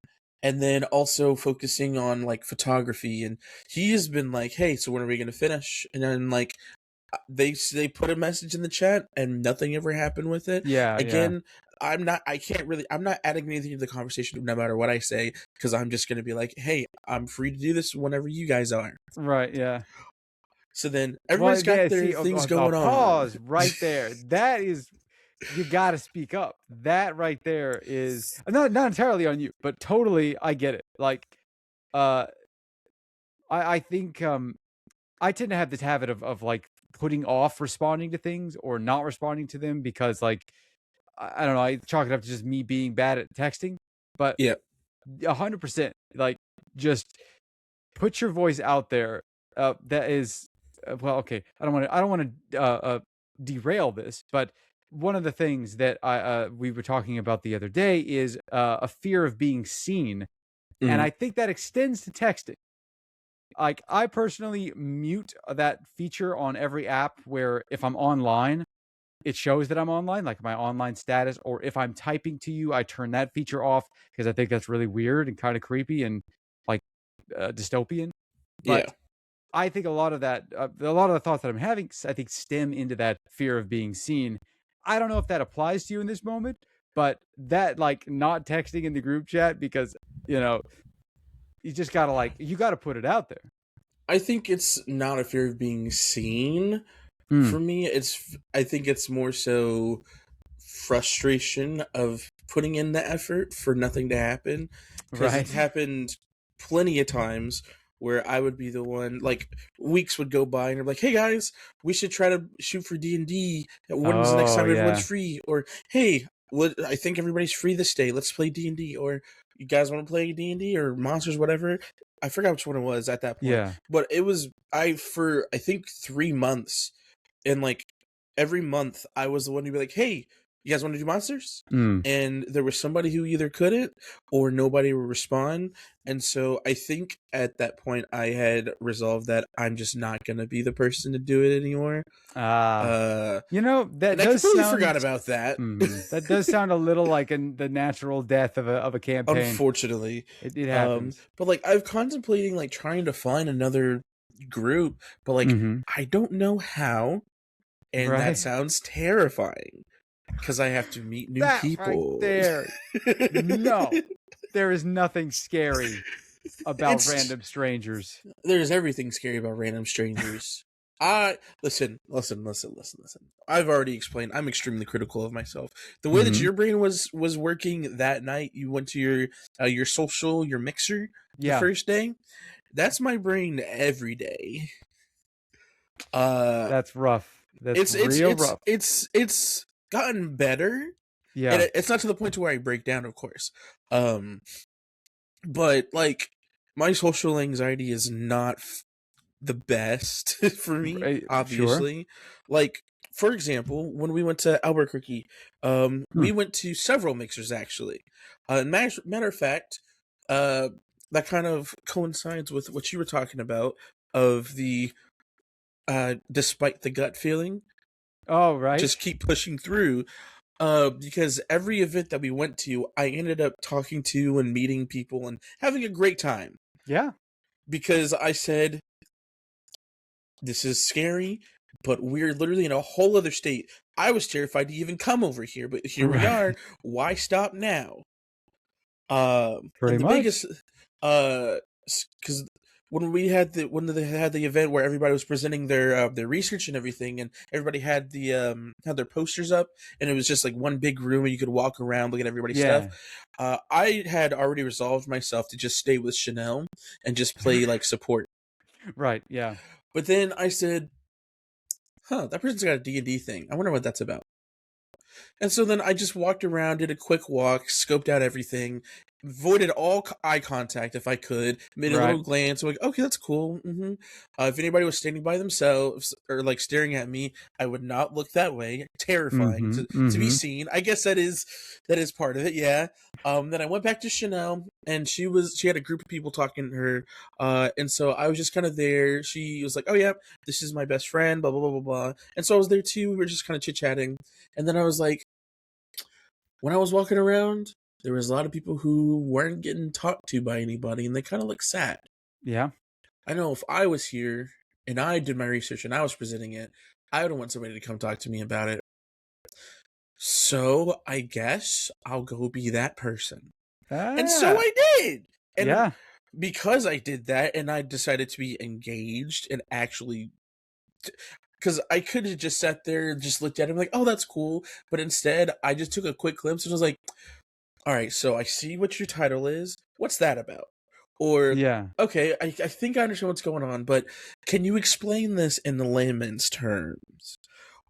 and then also focusing on like photography, and he has been like, hey, so when are we going to finish? And then like they put a message in the chat and nothing ever happened with it. Yeah. Yeah. Again, I'm not adding anything to the conversation no matter what I say, because I'm just going to be like, hey, I'm free to do this whenever you guys are. Right. Yeah. So then Well, everybody's yeah. got their See, things a going on. pause right there. That is, you got to speak up. That right there is not entirely on you, but totally, I get it. Like, uh, I think I tend to have this habit of like putting off responding to things or not responding to them because like I don't know, I chalk it up to just me being bad at texting, but Yeah. 100% like just put your voice out there. That is well, okay. I don't want to derail this, but one of the things that I we were talking about the other day is a fear of being seen, and Hmm. I think that extends to texting. Like I personally mute that feature on every app where if I'm online, it shows that I'm online, like my online status, or if I'm typing to you, I turn that feature off because I think that's really weird and kind of creepy and like dystopian. Yeah. But I think a lot of that, a lot of the thoughts that I'm having, I think stem into that fear of being seen. I don't know if that applies to you in this moment, but that like not texting in the group chat because you know you just gotta like you gotta put it out there. I think it's not a fear of being seen. Mm, For me, I think it's more so frustration of putting in the effort for nothing to happen, because right. it's happened plenty of times where I would be the one, like, weeks would go by and I'm like, hey guys, we should try to shoot for D&D. When's the next Oh time everyone's yeah. free? Or hey, I think everybody's free this day, let's play D&D. Or you guys want to play D&D or monsters, whatever. I forgot which one it was at that point, Yeah. but it was for I think 3 months, and like every month I was the one who'd be like, hey, you guys want to do monsters? Mm. And there was somebody who either couldn't or nobody would respond. And so I think at that point I had resolved that I'm just not going to be the person to do it anymore. Ah. Uh, You know, and that I does completely sound forgot about that. that does sound a little like the natural death of a campaign. Unfortunately. It happens. But like I've contemplating like trying to find another group, but like Hmm. I don't know how. And that Right. sounds terrifying because I have to meet new That right people. there. No. There is nothing scary about It's random strangers. There's everything scary about random strangers. I listen. I've already explained. I'm extremely critical of myself. The way that Hmm. your brain was working that night, you went to your social, your mixer the Yeah. first day. That's my brain every day. Uh, That's rough. That's it's it's real it's rough. it's it's gotten better, and Yeah. it's not to the point to where I break down, of course. Um, but like my social anxiety is not the best for me, Right. Sure. obviously. Like, for example, when we went to Albuquerque, Hmm. we went to several mixers actually. Matter of fact, uh, that kind of coincides with what you were talking about of the despite the gut feeling, Oh, right. just keep pushing through. Because every event that we went to, I ended up talking to and meeting people and having a great time. Yeah. Because I said, this is scary, but we're literally in a whole other state. I was terrified to even come over here, but here we Right. are. Why stop now? Pretty And the much. biggest, because when they had the event where everybody was presenting their research and everything, and everybody had their posters up, and it was just like one big room, and you could walk around, look at everybody's stuff. Yeah. I had already resolved myself to just stay with Chanel and just play like support. Right. Yeah. But then I said, "Huh, that person's got a D&D thing. I wonder what that's about." And so then I just walked around, did a quick walk, scoped out everything, avoided all eye contact if I could, made a Right. little glance, like, okay, that's cool. If anybody was standing by themselves or like staring at me, I would not look that way. Terrifying Mm-hmm. to be Mm-hmm. seen. I guess that is part of it. Yeah. Then I went back to Chanel, and she had a group of people talking to her, and so I was just kind of there. She was like, "Oh yeah, this is my best friend," blah blah blah blah blah, and so I was there too. We were just kind of chit chatting, and then I was like, when I was walking around, there was a lot of people who weren't getting talked to by anybody, and they kind of looked sad. Yeah. I know if I was here and I did my research and I was presenting it, I would want somebody to come talk to me about it. So I guess I'll go be that person. And so Ah. I did. And Yeah. because I did that and I decided to be engaged and actually, because I could have just sat there and just looked at him like, oh, that's cool. But instead, I just took a quick glimpse and was like, all right, so I see what your title is. What's that about? Or, Yeah. okay, I think I understand what's going on, but can you explain this in the layman's terms?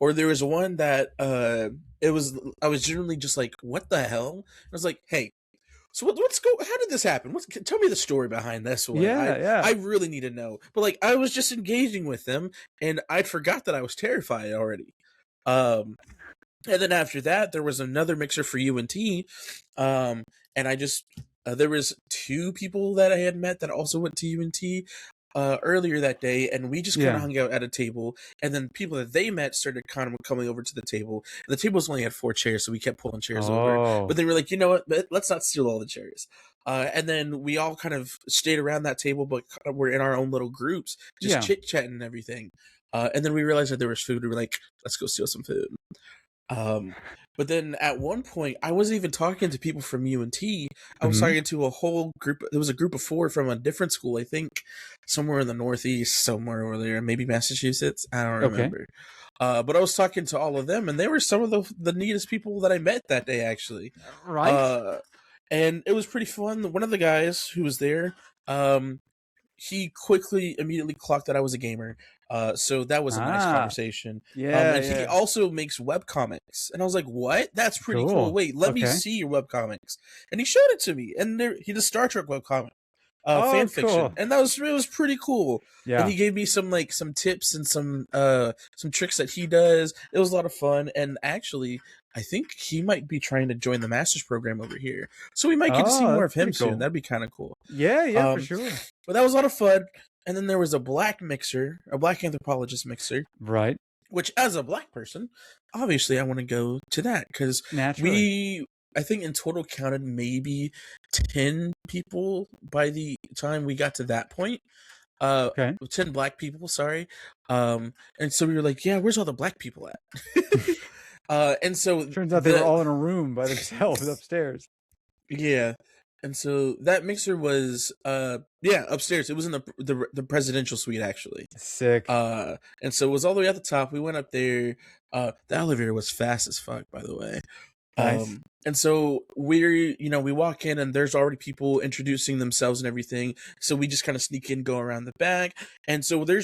Or there was one that I was generally just like, what the hell? I was like, hey, so how did this happen? Tell me the story behind this one. Yeah. Yeah. I really need to know. But like I was just engaging with them, and I'd forgot that I was terrified already. Um and then after that, there was another mixer for UNT, and I just there was two people that I had met that also went to UNT earlier that day, and we just kind of Yeah. hung out at a table. And then people that they met started kind of coming over to the table. And the tables only had 4 chairs, so we kept pulling chairs over. But Oh. they were like, you know what? Let's not steal all the chairs. And then we all kind of stayed around that table, but we're in our own little groups, just Yeah. chit chatting and everything. And then we realized that there was food. We were like, let's go steal some food. Um, But then at one point, I wasn't even talking to people from UNT. I was Mhm. talking to a whole group. There was a group of 4 from a different school, I think, somewhere in the Northeast, somewhere over there, maybe Massachusetts. I don't Okay. remember. But I was talking to all of them, and they were some of the neatest people that I met that day, actually. Right? Uh, and it was pretty fun. One of the guys who was there, um, he immediately clocked that I was a gamer. So that was a nice Ah. conversation. Yeah, And he yeah. also makes web comics, and I was like, "What? That's pretty cool. Cool. Wait, let me Okay. see your web comics." And he showed it to me, and he did Star Trek web comic, fan Oh, fiction, cool. and it was pretty cool. And Yeah. he gave me some tips and some tricks that he does. It was a lot of fun, and actually, I think he might be trying to join the master's program over here, so we might get to see Oh, more that's of him pretty soon. cool. That'd be kind of cool. Yeah, yeah, for Um, sure. but that was a lot of fun. And then there was a black mixer, a black anthropologist mixer, Right. which as a black person, obviously I want to go to that because Naturally. I think in total counted maybe 10 people by the time we got to that point. Uh, Okay. 10 black people, sorry. And so we were like, yeah, where's all the black people at? And so Turns out they were all in a room by themselves upstairs. yeah. And so that mixer was yeah, upstairs. It was in the presidential suite actually. Sick. And so it was all the way at the top. We went up there. The elevator was fast as fuck, by the way. Nice. And so we walk in and there's already people introducing themselves and everything. So we just kind of sneak in, go around the back. And so they're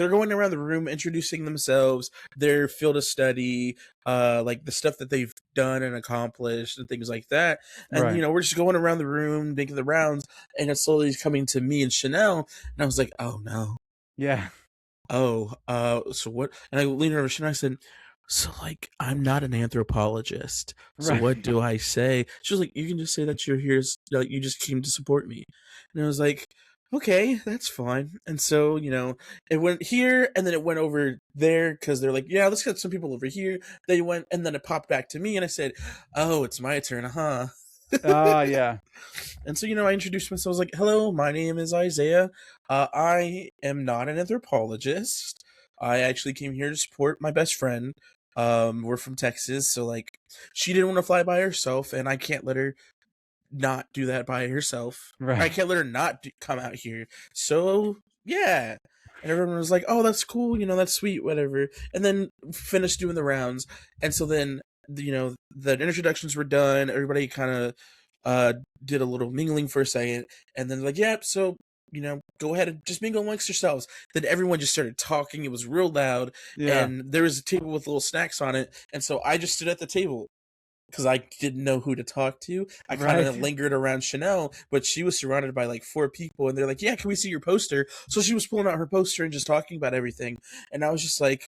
going around the room, introducing themselves, their field of study, like the stuff that they've done and accomplished and things like that. And, Right. we're just going around the room, making the rounds, and it's slowly coming to me and Chanel. And I was like, oh no. Yeah. Oh, so what? And I leaned over to Chanel and I said, so like I'm not an anthropologist. So Right. what do I say? She was like, you can just say that you're here, like you just came to support me. And I was like, okay, that's fine. And so, it went here and then it went over there because they're like, yeah, let's get some people over here. They went and then it popped back to me and I said, oh, it's my turn, huh? Ah, yeah. And so, I introduced myself. I was like, hello, my name is Isaiah. I am not an anthropologist. I actually came here to support my best friend. We're from Texas, so like she didn't want to fly by herself, and I can't let her not do that by herself. I Right. can't let her not come out here. So yeah. And everyone was like, "Oh, that's cool. That's sweet. Whatever." And then finished doing the rounds. And so then, the introductions were done. Everybody kind of did a little mingling for a second, and then like, "Yep. So go ahead and just mingle amongst yourselves." Then everyone just started talking. It was real loud, Yeah. and there was a table with little snacks on it. And so I just stood at the table because I didn't know who to talk to. I kind Right. of lingered around Chanel, but she was surrounded by like 4 people, and they're like, "Yeah, can we see your poster?" So she was pulling out her poster and just talking about everything, and I was just like,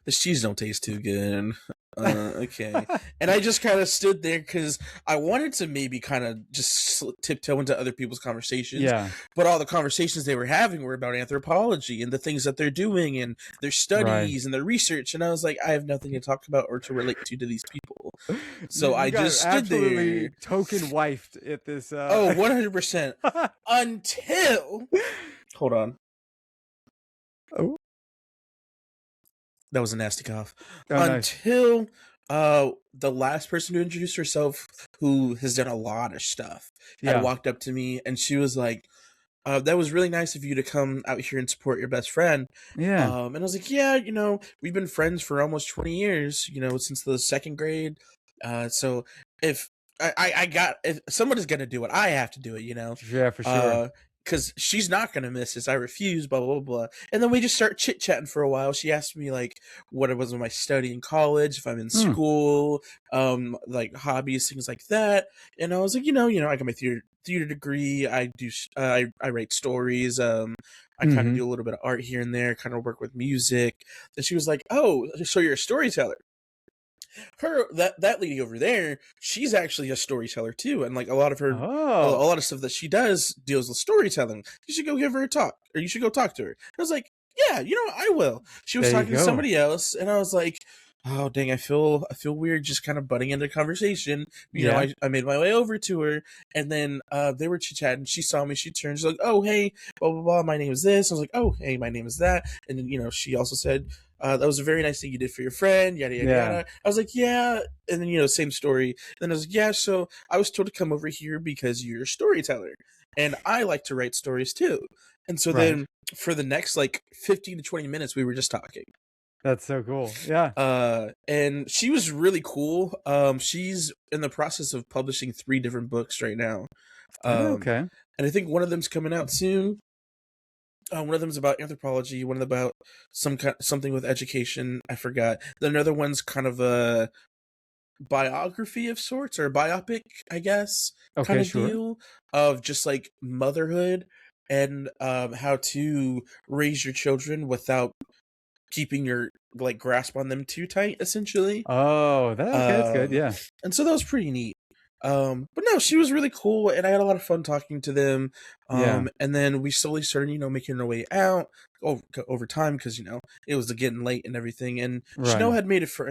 "This cheese don't taste too good." Okay. And I just kind of stood there because I wanted to maybe kind of just tiptoe into other people's conversations, Yeah. but all the conversations they were having were about anthropology and the things that they're doing and their Right. studies and their research. And I was like, I have nothing to talk about or to relate to these people. You So you I got just stood there. absolutely token wifed at this Oh, 100%. Until. Hold on. Oh. That was a nasty cough. Oh, nice. Until the last person to introduce herself, who has done a lot of stuff, had Yeah. walked up to me and she was like, that was really nice of you to come out here and support your best friend. Yeah. And I was like, yeah, we've been friends for almost 20 years, since the second grade. So if if someone is gonna do it, I have to do it. Yeah, for sure. Because she's not gonna miss this. I refuse. Blah blah blah. And then we just start chit chatting for a while. She asked me like what it was in my study in college, if I'm in Hmm. school, like hobbies, things like that. And I was like, I got my theater degree. I do. I write stories. I kind of Mhm. do a little bit of art here and there. Kind of work with music. And she was like, "Oh, so you're a storyteller?" That lady over there, she's actually a storyteller too, and like a Oh, lot of stuff that she does deals with storytelling. You should go give her a talk, or you should go talk to her. I was like, yeah, I will. She was there you talking to go. somebody else, and I was like, Oh dang, I feel weird just kind of butting into conversation. Yeah. I made my way over to her, and then they were chit chatting. She saw me, she turned, she's like, "Oh hey, blah blah blah. My name is this." I was like, "Oh hey, my name is that." And then she also said, "That was a very nice thing you did for your friend." Yada yada Yeah. yada. I was like, "Yeah," and then same story. And then I was like, "Yeah, so I was told to come over here because you're a storyteller, and I like to write stories too." And so Right. then for the next like 15 to 20 minutes, we were just talking. That's so cool. Yeah. And she was really cool. She's in the process of publishing 3 different books right now. Oh, Um, okay. and I think one of them's coming out soon. One of them's about anthropology. One of them about something with education. I forgot. Then another one's kind of a biography of sorts, or a biopic, I guess, kind Okay, of sure. deal of just like motherhood and how to raise your children without keeping your like grasp on them too tight, essentially. Oh, okay, that's good. Um, Yeah. and so that was pretty neat. But no, she was really cool, and I had a lot of fun talking to them. Yeah. And then we slowly started, making our way out over time because it was getting late and everything. And Chanel Right. had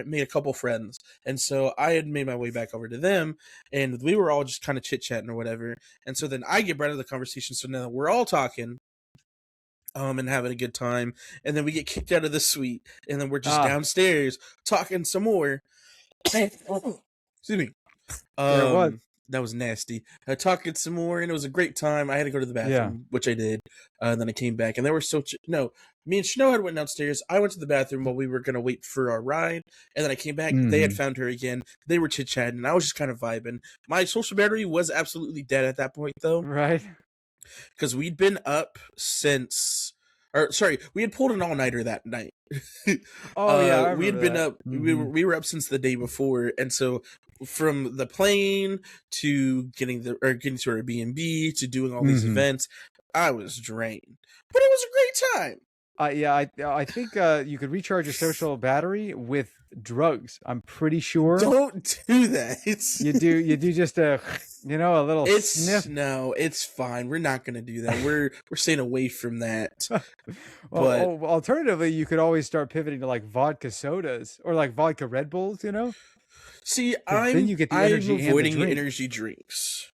made a couple friends, and so I had made my way back over to them, and we were all just kind of chit chatting or whatever. And so then I get brought into the conversation, so now we're all talking. And having a good time, and then we get kicked out of the suite, and then we're just Ah, downstairs talking some more. Excuse me. yeah, what? That was nasty. Talking some more, and it was a great time. I had to go to the Yeah. bathroom, which I did. And then I came back, and they were so no. Me and Snow had went downstairs. I went to the bathroom while we were gonna wait for our ride, and then I came back. They had Mhm. found her again. They were chit chatting, and I was just kind of vibing. My social battery was absolutely dead at that point, though, Right? because we'd been up since, or sorry, we had pulled an all nighter that night. Oh, yeah, I We had remember been that. up. Mhm. We were up since the day before, and so from the plane to getting to our B&B to doing all these Mhm. events, I was drained, but it was a great time. Yeah, I think you could recharge your social battery with drugs. I'm pretty sure Don't do that. you do just a a little It's sniff. no, it's fine. We're not gonna do that. We're staying away from that. Well, But alternatively, you could always start pivoting to like vodka sodas or like vodka Red Bulls, see, because then you get the I'm energy and the avoiding drink. energy drinks.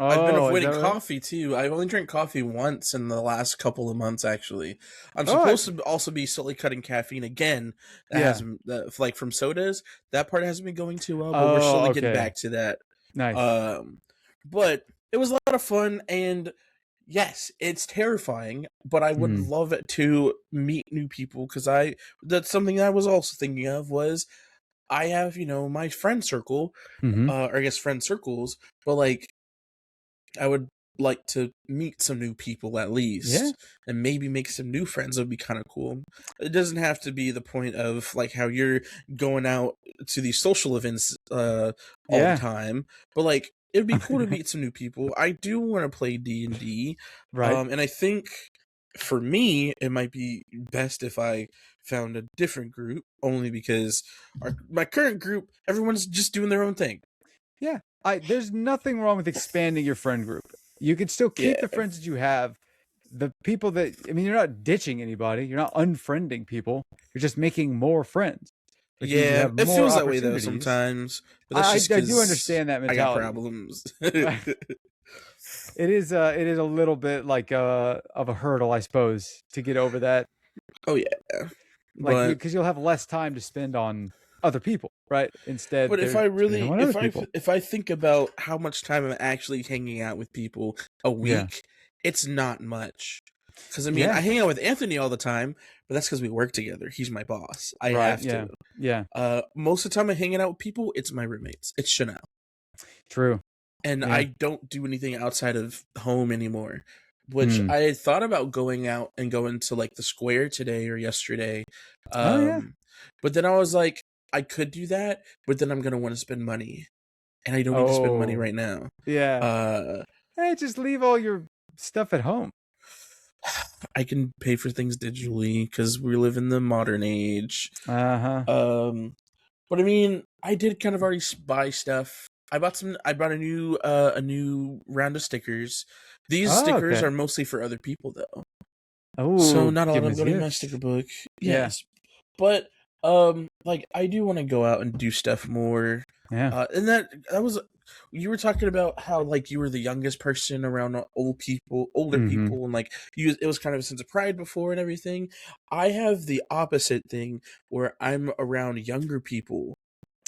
I've been Oh, is that avoiding right? coffee too. I've only drank coffee once in the last couple of months, actually. I'm Oh, supposed to also be slowly cutting caffeine again. That yeah. hasn't, like from sodas. That part hasn't been going too well, but we're Oh, slowly getting okay. back to that. Nice. Um, but it was a lot of fun, and yes, it's terrifying. But I would Mm. love it to meet new people because that's something I was also thinking of was I have my friend circle, Hmm. or I guess friend circles, but like I would like to meet some new people at Yeah. least, and maybe make some new friends. That would be kind of cool. It doesn't have to be the point of like how you're going out to these social events all the Yeah. time, but like it'd be cool to meet some new people. I do want to play D&D, Right. and I think for me it might be best if I found a different group, only because my current group everyone's just doing their own thing. Yeah. There's nothing wrong with expanding your friend group. You can still keep Yeah, the friends that you have. The people that you're not ditching anybody. You're not unfriending people. You're just making more friends, which means you yeah, have it more feels that way though opportunities. sometimes, but that's just I do because understand that I got mentality. problems. It is a little bit like of a hurdle, I suppose, to get over that. Oh yeah, Like but because you'll have less time to spend on other people, right? Instead, if they're I spending really on other people. if I think about how much time I'm actually hanging out with people a Yeah. week, it's not much. Because I mean, I Yeah. hang out with Anthony all the time, but that's because we work together. He's my boss. I Right. have to. Yeah. Yeah. Most of the time I'm hanging out with people, it's my roommates. It's Chanel. True. And Yeah. I don't do anything outside of home anymore. Which Hmm. I had thought about going out and going to like the square today or yesterday. Oh yeah. Um, but then I was like, I could do that, but then I'm gonna want to spend money. And I don't need to spend money Oh right now. yeah. Uh Hey, just leave all your stuff at home. I can pay for things digitally because we live in the modern age. Uh huh. Um but I mean, I did kind of already buy stuff. I bought a new round of stickers. These Oh stickers okay. are mostly for other people though. So Oh, not a lot give of him them his go to my gifts. sticker book. Yeah. Yes. But Like I do want to go out and do stuff more. Yeah. And that was you were talking about how like you were the youngest person around older Mm-hmm. people, and like it was kind of a sense of pride before and everything. I have the opposite thing where I'm around younger people,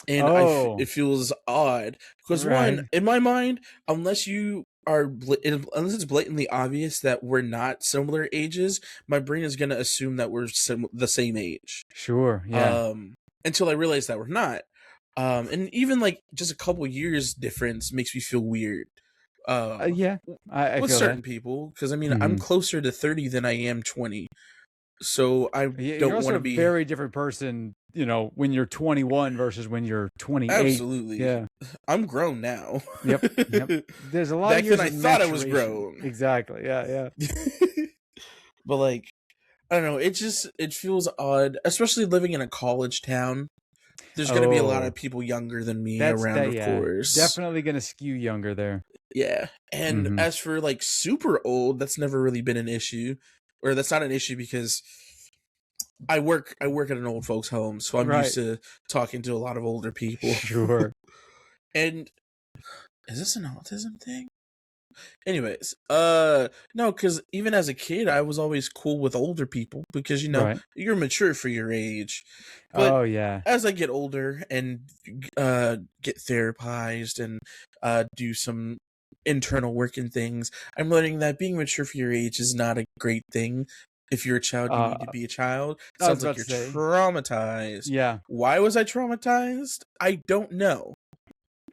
and Oh, it feels odd because one, right. in my mind, unless you are unless it's blatantly obvious that we're not similar ages, my brain is gonna assume that we're the same age. Sure. Yeah. Um, until I realize that we're not. And even like just a couple years difference makes me feel weird. Uh, Yeah. I with feel that. certain people, because I mean I'm Mm-hmm. closer to 30 than I am 20, so I You're don't also want a to be. very different person, when you're 21 versus when you're 28. Absolutely. Yeah. I'm grown now. Yep. Yep. There's a lot of Back then years I of thought I was maturation. grown. Exactly. Yeah. Yeah. But like I don't know, it feels odd, especially living in a college town. There's going to be a lot Oh, of people younger than me that's around, that. of Yeah. course. Definitely gonna skew younger there. Yeah. And Mm-hmm. as for like super old, that's never really been an issue. Or that's not an issue because I work at an old folks home, so I'm used Right. to talking to a lot of older people. Sure. And is this an autism thing? Anyways, no, because even as a kid, I was always cool with older people because Right. you're mature for your age. But Oh yeah. as I get older and get therapized and do some internal work and things, I'm learning that being mature for your age is not a great thing. If you're a child, you need to Uh, be a child. I was Sounds about like to you're say. traumatized. Yeah. Why was I traumatized? I don't know.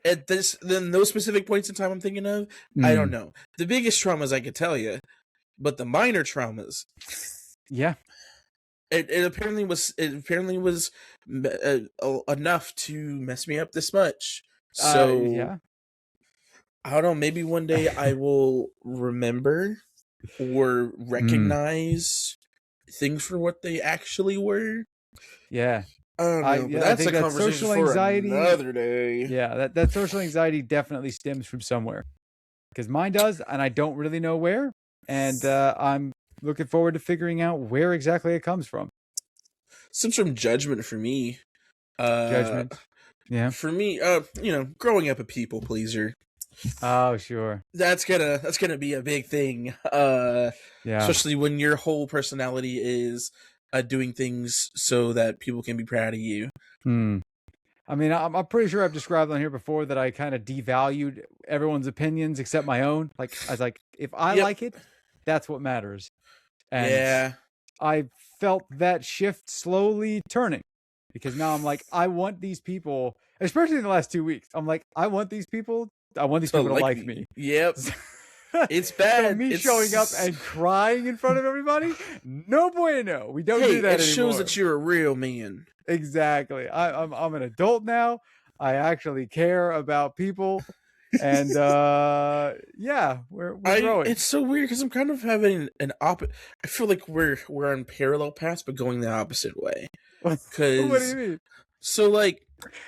At those specific points in time I'm thinking of, I don't Mm. know. The biggest traumas I could tell you, but the minor traumas, Yeah. it apparently was enough to mess me up this much. So Yeah. I don't know. Maybe one day I will remember or Mm. recognize things for what they actually were. Yeah. I don't know, but I that's think a that conversation social for anxiety. another day. Yeah, that social anxiety definitely stems from somewhere because mine does, and I don't really know where. And I'm looking forward to figuring out where exactly it comes from. Some sort of judgment for me. Uh, Judgment. Yeah. growing up a people pleaser. Oh, sure. That's gonna be a big thing. Yeah. Especially when your whole personality is doing things so that people can be proud of you. Hmm. I mean, I'm pretty sure I've described on here before that I kind of devalued everyone's opinions except my own. Like, I was like, if I Yep. like it, that's what matters. And Yeah. I felt that shift slowly turning because now I'm like, I want these people, especially in the last 2 weeks. I'm like, I want these To people to like like me. me. Yep. It's So bad. me showing up It's and crying in front of everybody, no bueno. We don't Hey, do that it shows anymore. that you're a real man. Exactly. I'm an adult now. I actually care about people, and yeah, we're growing. It's so weird because I'm kind of having an I feel like we're on parallel paths, but going the opposite way. What do you Because mean? so like,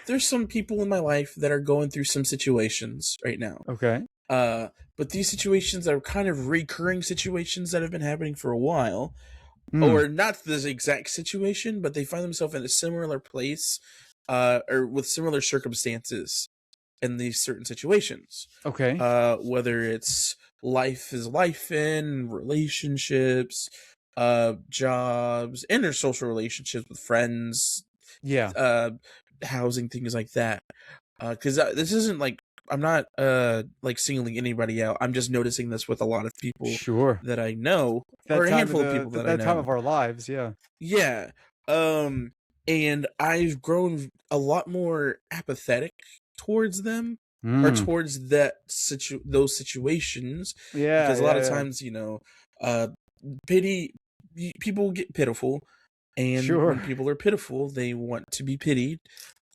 there's some people in my life that are going through some situations right now. Okay. Uh, but these situations are kind of recurring situations that have been happening for a while, Hmm. or not this exact situation, but they find themselves in a similar place, or with similar circumstances in these certain situations. Okay. Whether it's life is life in relationships, jobs, intersocial relationships with friends, Yeah. uh, housing, things like that. Because this isn't like I'm not like singling anybody out. I'm just noticing this with a lot of people Sure. that I know, or That a time of handful of people that I that time know. of our lives. Yeah. Yeah. Um, and I've grown a lot more apathetic towards them, or Hmm. towards those situations, Yeah. because a lot Yeah. of Yeah. times, uh, pity people get pitiful, and Sure. when people are pitiful, they want to be pitied.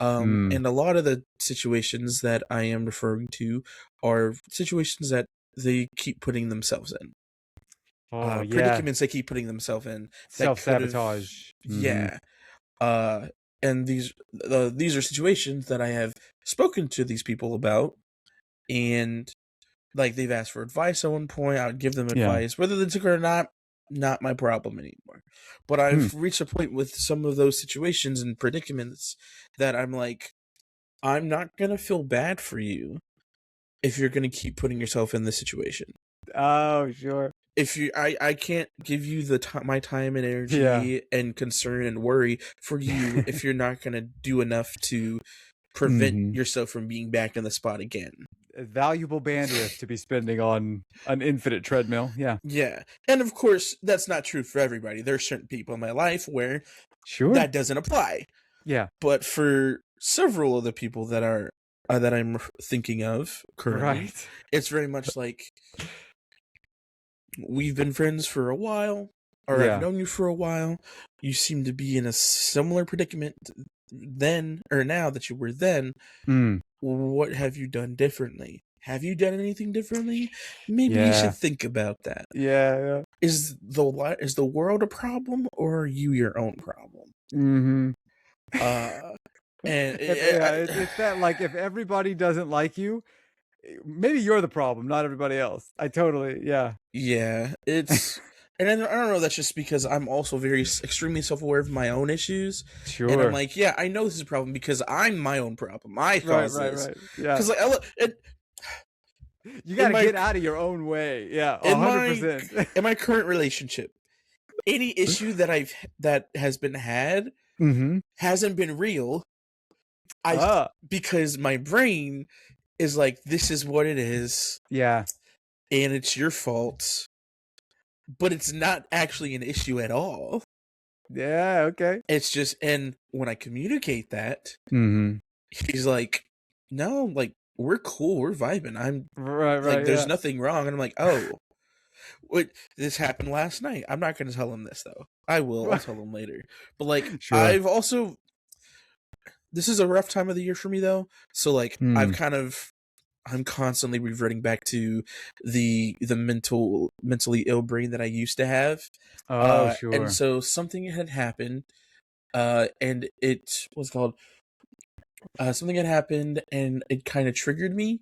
Hmm. And a lot of the situations that I am referring to are situations that they keep putting themselves in. Oh yeah. Predicaments they keep putting themselves in that Self could have, sabotage. Hmm. yeah. Uh, and these are situations that I have spoken to these people about, and like they've asked for advice at one point. I would give them Yeah. advice, whether they took it or not. not my problem anymore. But Hmm. I've reached a point with some of those situations and predicaments that I'm like, I'm not gonna feel bad for you if you're gonna keep putting yourself in this situation. Oh, sure. If you, I can't give you my time and Yeah. energy and concern and worry for you if you're not gonna do enough to prevent Hmm. yourself from being back in the spot again. Valuable bandwidth to be spending on an infinite treadmill. Yeah. Yeah. And of course, that's not true for everybody. There are certain people in my life where Sure. that doesn't apply. Yeah. But for several of the people that I'm thinking of currently, Right. it's very much like we've been friends for a while, or I've Yeah. known you for a while. You seem to be in a similar predicament then or now that you were then. Mm. What have you done differently? Have you done anything differently? Maybe you should Yeah. think about that. Yeah. Is the world a problem, or are you your own problem? Hmm. Uh, and It's that, like, if everybody doesn't like you, maybe you're the problem, not everybody else. I totally, yeah. yeah, and I don't know. That's just because I'm also very extremely self aware of my own issues, and I'm Sure. like, yeah, I know this is a problem because I'm my own problem. I Right, caused right, this right. Yeah. because like You got in to my get out of your own way. Yeah, in my 100%. in my current relationship, any issue that has been had Hmm. hasn't been real. I Ah, Because my brain is like, this is what it is, yeah. and it's your fault, but it's not actually an issue at all. Yeah, okay. It's just, and when I communicate that, Hmm. he's like, no, like, we're cool, we're vibing. I'm Right, like, right, there's yeah. nothing wrong. And I'm like, oh, what, this happened last night. I'm not going to tell him this though. I'll tell him later. But like, Sure. this is a rough time of the year for me though. So like, Hmm. I'm constantly reverting back to the mentally ill brain that I used to have. Oh, And sure. so something had happened, and it was called something had happened, and it kind of triggered me.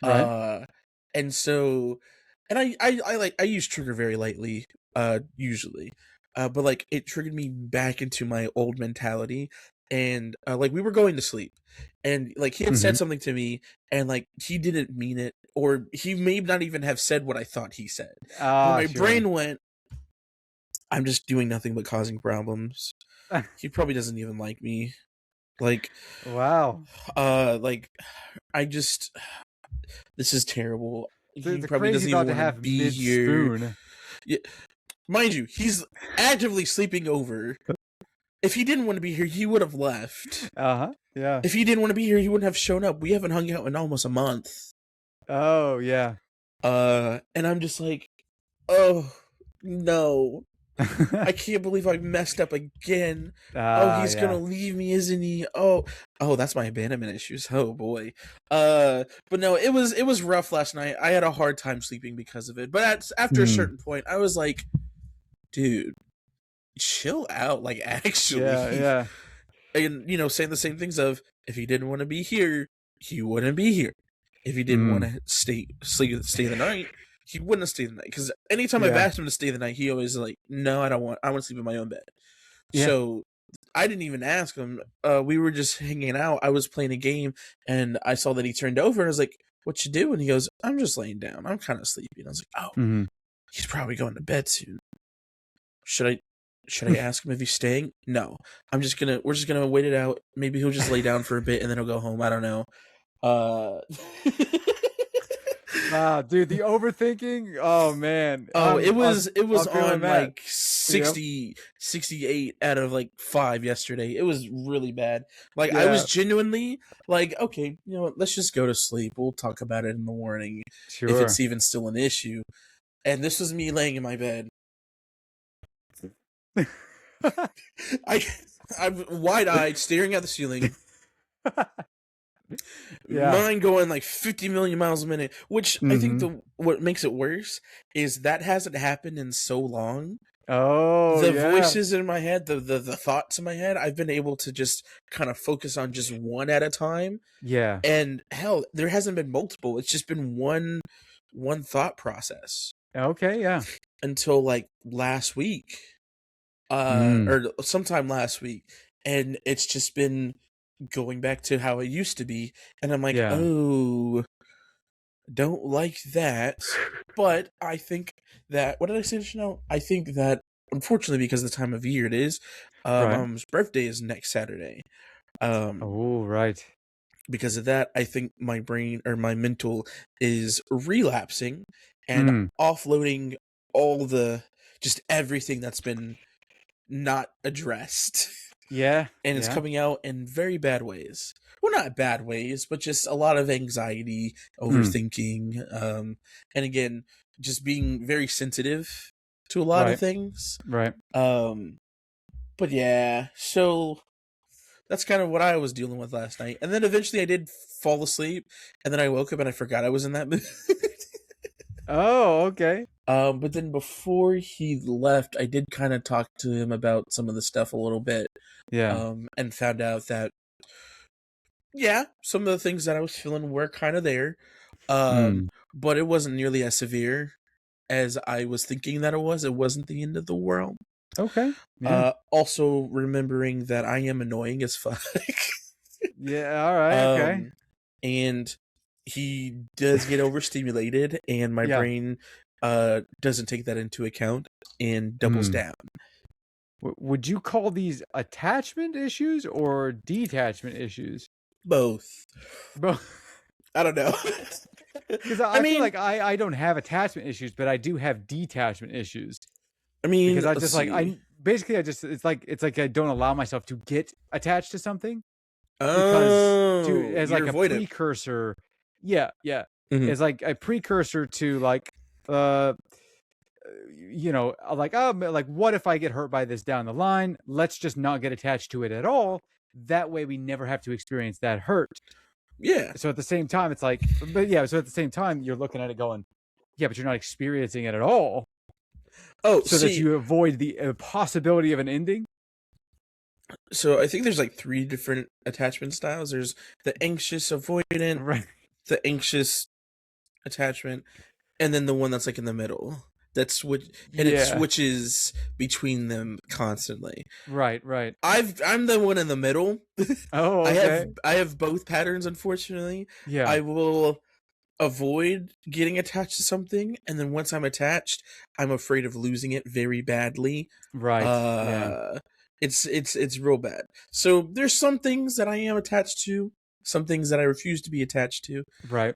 Right. Uh, and so, and I use trigger very lightly, usually, but like it triggered me back into my old mentality, and like we were going to sleep, and like he had Hmm. said something to me, and like he didn't mean it, or he may not even have said what I thought he said, but Ah, my sure. brain went, I'm just doing nothing but causing problems. He probably doesn't even like me. Like, Wow. like I just this is terrible. He The probably crazy doesn't even thought to want to have be mid here. spoon. Yeah, mind you, he's actively sleeping over. If he didn't want to be here, he would have left. Uh-huh. Yeah. If he didn't want to be here, he wouldn't have shown up. We haven't hung out in almost a month. Oh, yeah. And I'm just like, oh no. I can't believe I messed up again. Oh, Ah, he's gonna yeah. leave me, isn't he? Oh, that's my abandonment issues. Oh boy. But no, it was rough last night. I had a hard time sleeping because of it. But after a Hmm. certain point, I was like, dude, chill out. Like Yeah, actually, yeah. and saying the same things of, if he didn't want to be here, he wouldn't be here. If he didn't want Mm. to stay the night, he wouldn't have stayed the night. Because anytime I've Yeah. asked him to stay the night, he always is like, no, I don't want. I want to sleep in my own bed. Yeah. So I didn't even ask him. We were just hanging out. I was playing a game, and I saw that he turned over, and I was like, "What you doing?" He goes, "I'm just laying down. I'm kind of sleepy." And I was like, "Oh, Hmm. he's probably going to bed soon. Should I?" Should I ask him if he's staying? No. We're just gonna wait it out. Maybe he'll just lay down for a bit and then he'll go home. I don't know. Uh Wow, dude, the overthinking. Oh man, Oh, it was I'm feeling on that. like Yep. 68 out of like 5 yesterday. It was really bad. Like I was Yeah. genuinely like, okay, you know what, let's just go to sleep. We'll talk about it in the morning if Sure. it's even still an issue. And this was me laying in my bed. I I'm wide-eyed staring at the ceiling, Yeah. mine going like 50 million miles a minute, which I think Hmm. the what makes it worse is that hasn't happened in so long. Oh The yeah. voices in my head, the thoughts in my head, I've been able to just kind of focus on just one at a time. Yeah. And hell, there hasn't been multiple. It's just been one thought process. Okay. Yeah. until like last week, Mm, or sometime last week, and it's just been going back to how it used to be, and I'm like, yeah. oh, don't like that. But I think that, what did I say just now? I think that, unfortunately, because of the time of year it is, my Right. mom's birthday is next Saturday. Um, Oh, right. because of that, I think my brain or my mental is relapsing and Mm, offloading all the, just everything that's been not addressed. yeah. And it's Yeah. coming out in very bad ways. Well, not bad ways, but just a lot of anxiety, Mm, overthinking, and again, just being very sensitive to a lot of right. things. Right. Um, but yeah, so that's kind of what I was dealing with last night. And then eventually I did fall asleep, and then I woke up and I forgot I was in that mood. Oh, okay. But then before he left, I did kind of talk to him about some of the stuff a little bit, Yeah. and found out that, yeah, some of the things that I was feeling were kind of there, Mm, but it wasn't nearly as severe as I was thinking that it was. It wasn't the end of the world. okay. Yeah. Also remembering that I am annoying as fuck. Yeah. All right. Okay. um, and he does get overstimulated, and my Yeah. brain doesn't take that into account and doubles Mm. down. Would you call these attachment issues or detachment issues? Both. Both. I don't know. Because I I feel mean, like I don't have attachment issues, but I do have detachment issues. I mean, Because I let's just like see. I basically I just it's like I don't allow myself to get attached to something because to Oh, as you're like a avoidant. precursor. Yeah, yeah. Hmm. As like a precursor to like uh like like what if I get hurt by this down the line? Let's just not get attached to it at all. That way we never have to experience that hurt. Yeah. So at the same time it's like but yeah, so at the same time you're looking at it going, yeah, but you're not experiencing it at all Oh, so that see, you avoid the possibility of an ending. so I think there's like three different attachment styles. There's the anxious avoidant, Right. the anxious attachment, and then the one that's like in the middle. That's what, and it Yeah. switches between them constantly. Right, right. I'm the one in the middle. Oh, okay. I have both patterns, unfortunately. Yeah. I will avoid getting attached to something, and then once I'm attached, I'm afraid of losing it very badly. Right. Yeah. uh it's real bad. So there's some things that I am attached to, some things that I refuse to be attached to. Right.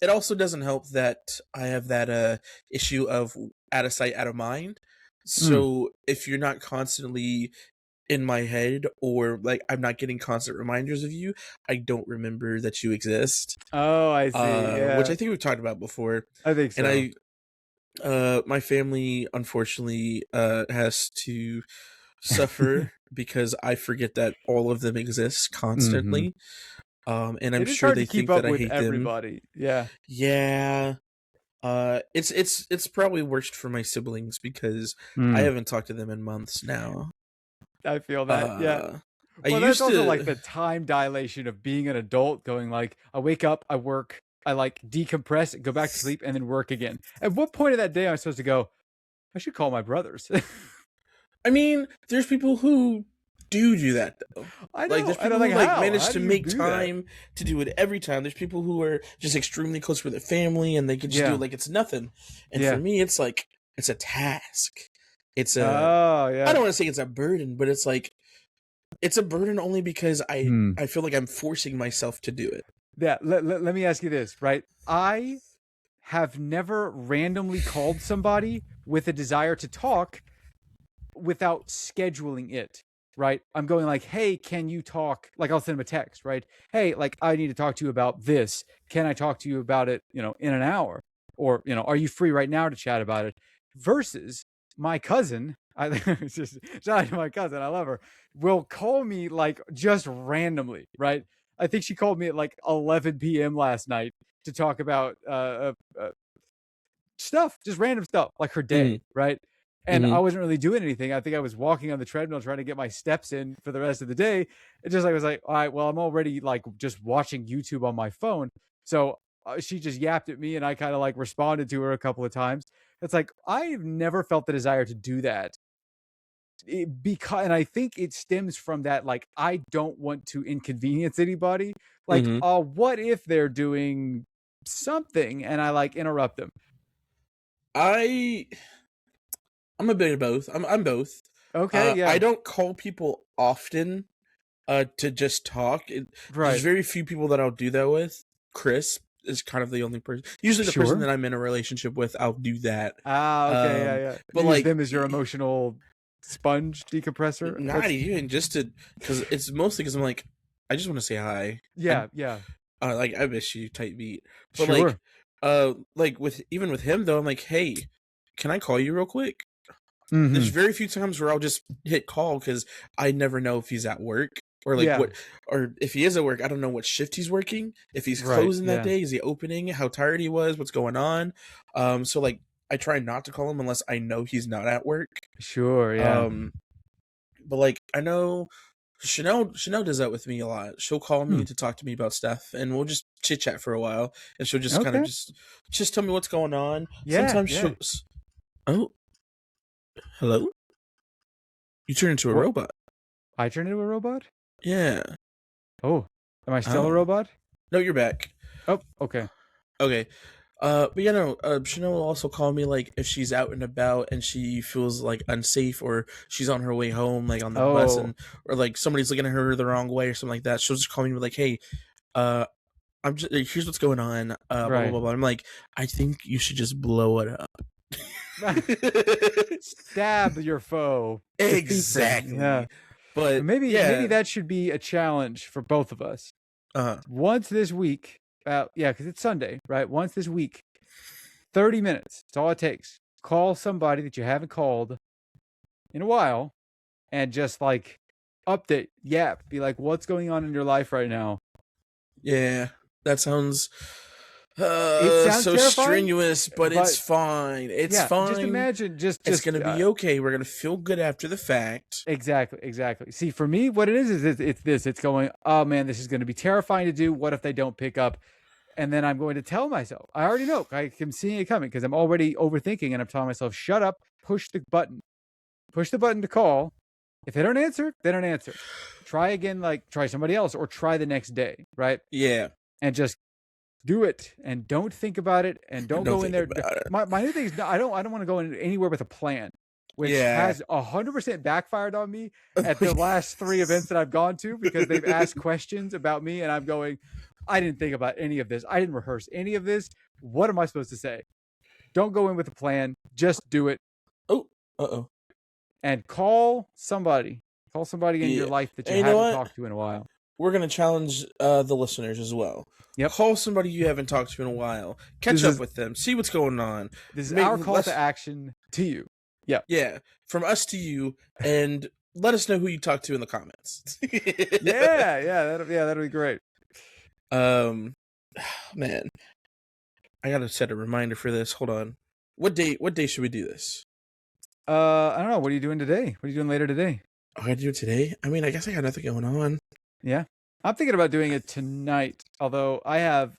It also doesn't help that I have that issue of out of sight, out of mind. Mm. So if you're not constantly in my head, or like I'm not getting constant reminders of you, I don't remember that you exist. Oh, I see. Which Yeah. I think we've talked about before. I think And so. my family unfortunately has to suffer because I forget that all of them exist Mhm. constantly. And I'm It is sure hard to they keep think that up I with hate them. everybody. Yeah. Yeah. It's probably worst for my siblings because I Mm. haven't talked to them in months now. I feel that. Yeah. Uh I Well, that's used also like to. the time dilation of being an adult going like I wake up, I work, I like decompress, go back to sleep and then work again. At what point of that day am I supposed to go, I should call my brothers? I mean, there's people who do that though. I Like know. there's And I'm people who like, like how? manage How to do you make do that? time to do it every time. There's people who are just extremely close with their family and they can just do Yeah. it like it's nothing. And for Yeah. me, it's like it's a task. It's a, Oh, I yeah. don't want to say it's a burden, but it's like it's a burden only because Hmm. I feel like I'm forcing myself to do it. Yeah. Let me ask you this, right? I have never randomly called somebody with a desire to talk without scheduling it, right? I'm going like, hey, can you talk? Like I'll send them a text, right? Hey, like I need to talk to you about this. Can I talk to you about it, in an hour? Or, are you free right now to chat about it? Versus my cousin, it's just shout out to my cousin, I love her, will call me like just randomly, right? I think she called me at like 11 p.m. last night to talk about stuff, just random stuff, like her Mm-hmm. day, right? And I Mm-hmm. wasn't really doing anything. I think I was walking on the treadmill trying to get my steps in for the rest of the day. It just like I was like, all right, well, I'm already like just watching YouTube on my phone. So she just yapped at me, and I kind of like responded to her a couple of times. It's like I've never felt the desire to do that. And I think it stems from that, like, I don't want to inconvenience anybody. Like, Mm-hmm. what if they're doing something and I like interrupt them? I I'm a bit of both. I'm both. Okay, I yeah, don't call people often to just talk. There's right. very few people that I'll do that with. Chris is kind of the only person. Usually the person Sure. that I'm in a relationship with, I'll do that. Ah, okay, yeah, yeah. But You use like them as your emotional sponge decompressor. not That's even just to, because it's mostly because I'm like, I just want to say hi. I yeah, yeah. like I miss you type beat. But Sure. like with even with him though, I'm like, hey, can I call you real quick? There's Mm-hmm. very few times where I'll just hit call because I never know if he's at work or like Yeah. what, or if he is at work, I don't know what shift he's working. If he's Right. closing that Yeah. day, is he opening? How tired he was? What's going on? So like I try not to call him unless I know he's not at work. Sure. Yeah. Um, but like I know Chanel does that with me a lot. She'll call Hmm. me to talk to me about stuff, and we'll just chit chat for a while, and she'll just kind of Okay. just tell me what's going on. Yeah. Sometimes Yeah. oh, hello, you turn into a What? robot. I turned into a robot? Yeah. Oh, am I still a Oh. robot? No, you're back. Oh, okay. Okay. But yeah, no, Chanel will also call me like if she's out and about and she feels like unsafe or she's on her way home, like on the bus Oh, and or like somebody's looking at her the wrong way or something like that. She'll just call me like, hey, uh, I'm just here's what's going on. Blah blah right. blah blah. I'm like, I think you should just blow it up. Stab your foe, defeat them. Yeah. Exactly. But Maybe yeah, that should be a challenge for both of us. uh, Once this week, yeah, because it's Sunday, right? Once this week, 30 minutes. That's all it takes. Call somebody that you haven't called in a while and just like update, yap, be like, what's going on in your life right now? yeah, that sounds It sounds so terrifying, strenuous, but it's but fine. It's yeah, just fine. imagine, It's gonna be okay. We're gonna feel good after the fact. exactly, exactly. See, for me, what it is it's this. It's going, oh man, this is going to be terrifying to do. What if they don't pick up? And then I'm going to tell myself, I already know, I am seeing it coming because I'm already overthinking and I'm telling myself, shut up, push the button to call. If they don't answer, they don't answer. Try again, like try somebody else or try the next day, right? Yeah, And just do it and don't think about it and don't don't go in think there. about it. My new thing is I don't want to go in anywhere with a plan, which Yeah, has 100% backfired on me at the last 3 events that I've gone to because they've asked questions about me and I'm going, I didn't think about any of this. I didn't rehearse any of this. What am I supposed to say? Don't go in with a plan. Just do it oh, oh, and call somebody. Call somebody in your yeah. life that you And you know haven't what? talked to in a while. We're gonna challenge the listeners as well. Yep. Call somebody you haven't talked to in a while. Catch This up is with them. See what's going on. this is Make our call less, to action to you. Yep. yeah, from us to you, and let us know who you talked to in the comments. That'll be great. Um, man, I gotta set a reminder for this. Hold on. What day? What day should we do this? I don't know. What are you doing today? What are you doing later today? Oh, I gotta do it today. I mean, I guess I got nothing going on. Yeah. I'm thinking about doing it tonight, although I have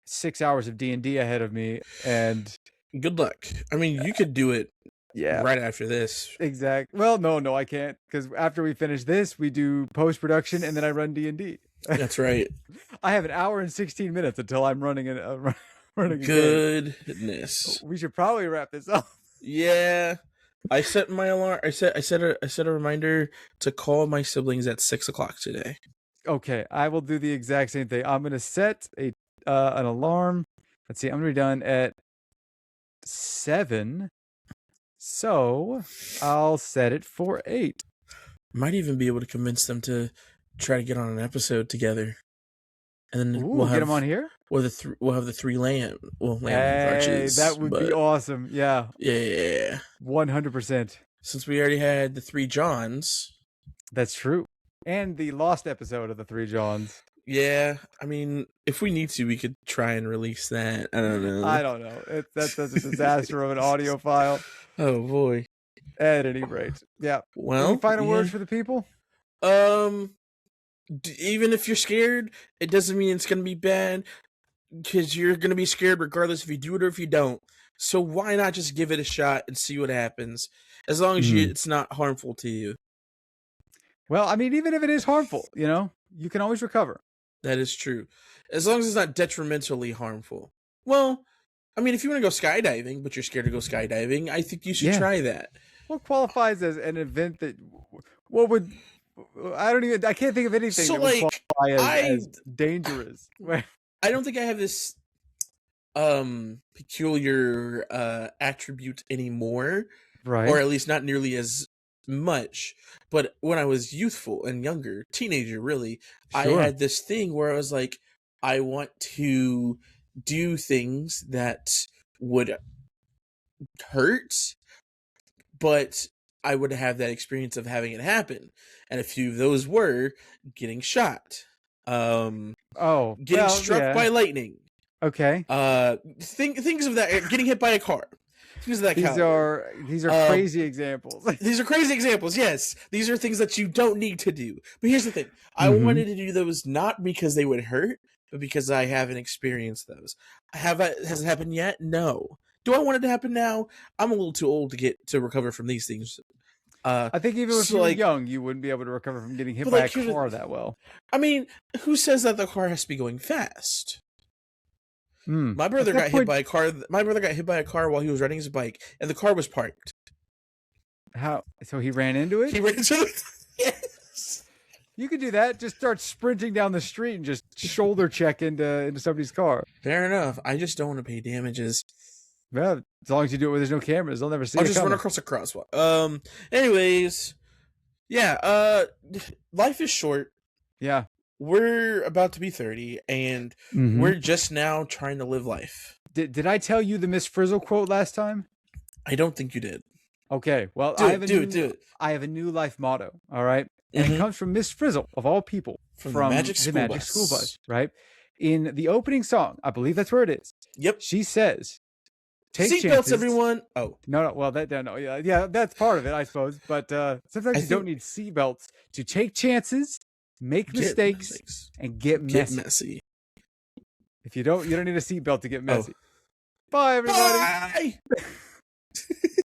6 hours of D&D ahead of me and Good luck. I mean, you could do it yeah, right after this. exact. Well, no, I can't because after we finish this, we do post-production and then I run D&D. That's right. I have an hour and 16 minutes until I'm running running a game. Goodness. We should probably wrap this up. Yeah. I set my alarm. I set a reminder to call my siblings at 6 o'clock today. Okay, I will do the exact same thing. I'm gonna set an alarm. Let's see, I'm gonna be done at 7, so I'll set it for 8. Might even be able to convince them to try to get on an episode together, and then Ooh, get them on here. we'll have the three land Hey, arches. that would be awesome. Yeah, Yeah. 100%. Since we already had the three Johns. That's true. And the lost episode of the Three Johns. Yeah, I mean, if we need to, we could try and release that. I don't know. I don't know. That's a disaster of an audio file. Oh boy. At any rate, yeah. Well, Any final words for the people? Even if you're scared, it doesn't mean it's gonna be bad, because you're gonna be scared regardless if you do it or if you don't. So why not just give it a shot and see what happens? As long as it's not harmful to you. Well, I mean, even if it is harmful, you can always recover. That is true. As long as it's not detrimentally harmful. Well, I mean, if you want to go skydiving, but you're scared to go skydiving, I think you should try that. What qualifies as an event that, I can't think of anything So, that would like, qualify as dangerous. I don't think I have this peculiar attribute anymore. Right. Or at least not nearly as much. But when I was youthful and younger, teenager really, Sure. I had this thing where I was like, I want to do things that would hurt, but I would have that experience of having it happen. And a few of those were getting shot. Getting struck by lightning. Okay. Things of that, getting hit by a car. Things of that These are crazy examples. These are crazy examples, yes. These are things that you don't need to do. But here's the thing. I wanted to do those not because they would hurt, but because I haven't experienced those. Has it happened yet? No. Do I want it to happen now? I'm a little too old to recover from these things. I think even if you were young, you wouldn't be able to recover from getting hit by a car that well. I mean, who says that the car has to be going fast? My brother got hit by a car. My brother got hit by a car while he was riding his bike, and the car was parked. How? So he ran into it? He ran into it. Yes. You could do that. Just start sprinting down the street and just shoulder check into somebody's car. Fair enough. I just don't want to pay damages. Well, as long as you do it where there's no cameras, they'll never see it. I'll just run across a crosswalk. Anyways, yeah. Life is short. Yeah. We're about to be 30, and we're just now trying to live life. Did I tell you the Miss Frizzle quote last time? I don't think you did. Okay, well, do it. I have a new life motto, all right? And it comes from Miss Frizzle, of all people, from the Magic School Bus, right? In the opening song, I believe that's where it is. Yep. She says, take seatbelts, everyone. Oh. No, well, yeah, that's part of it, I suppose. But sometimes you don't need seatbelts to take chances, make mistakes, and get messy. If you don't need a seatbelt to get messy. Bye, everybody. Bye.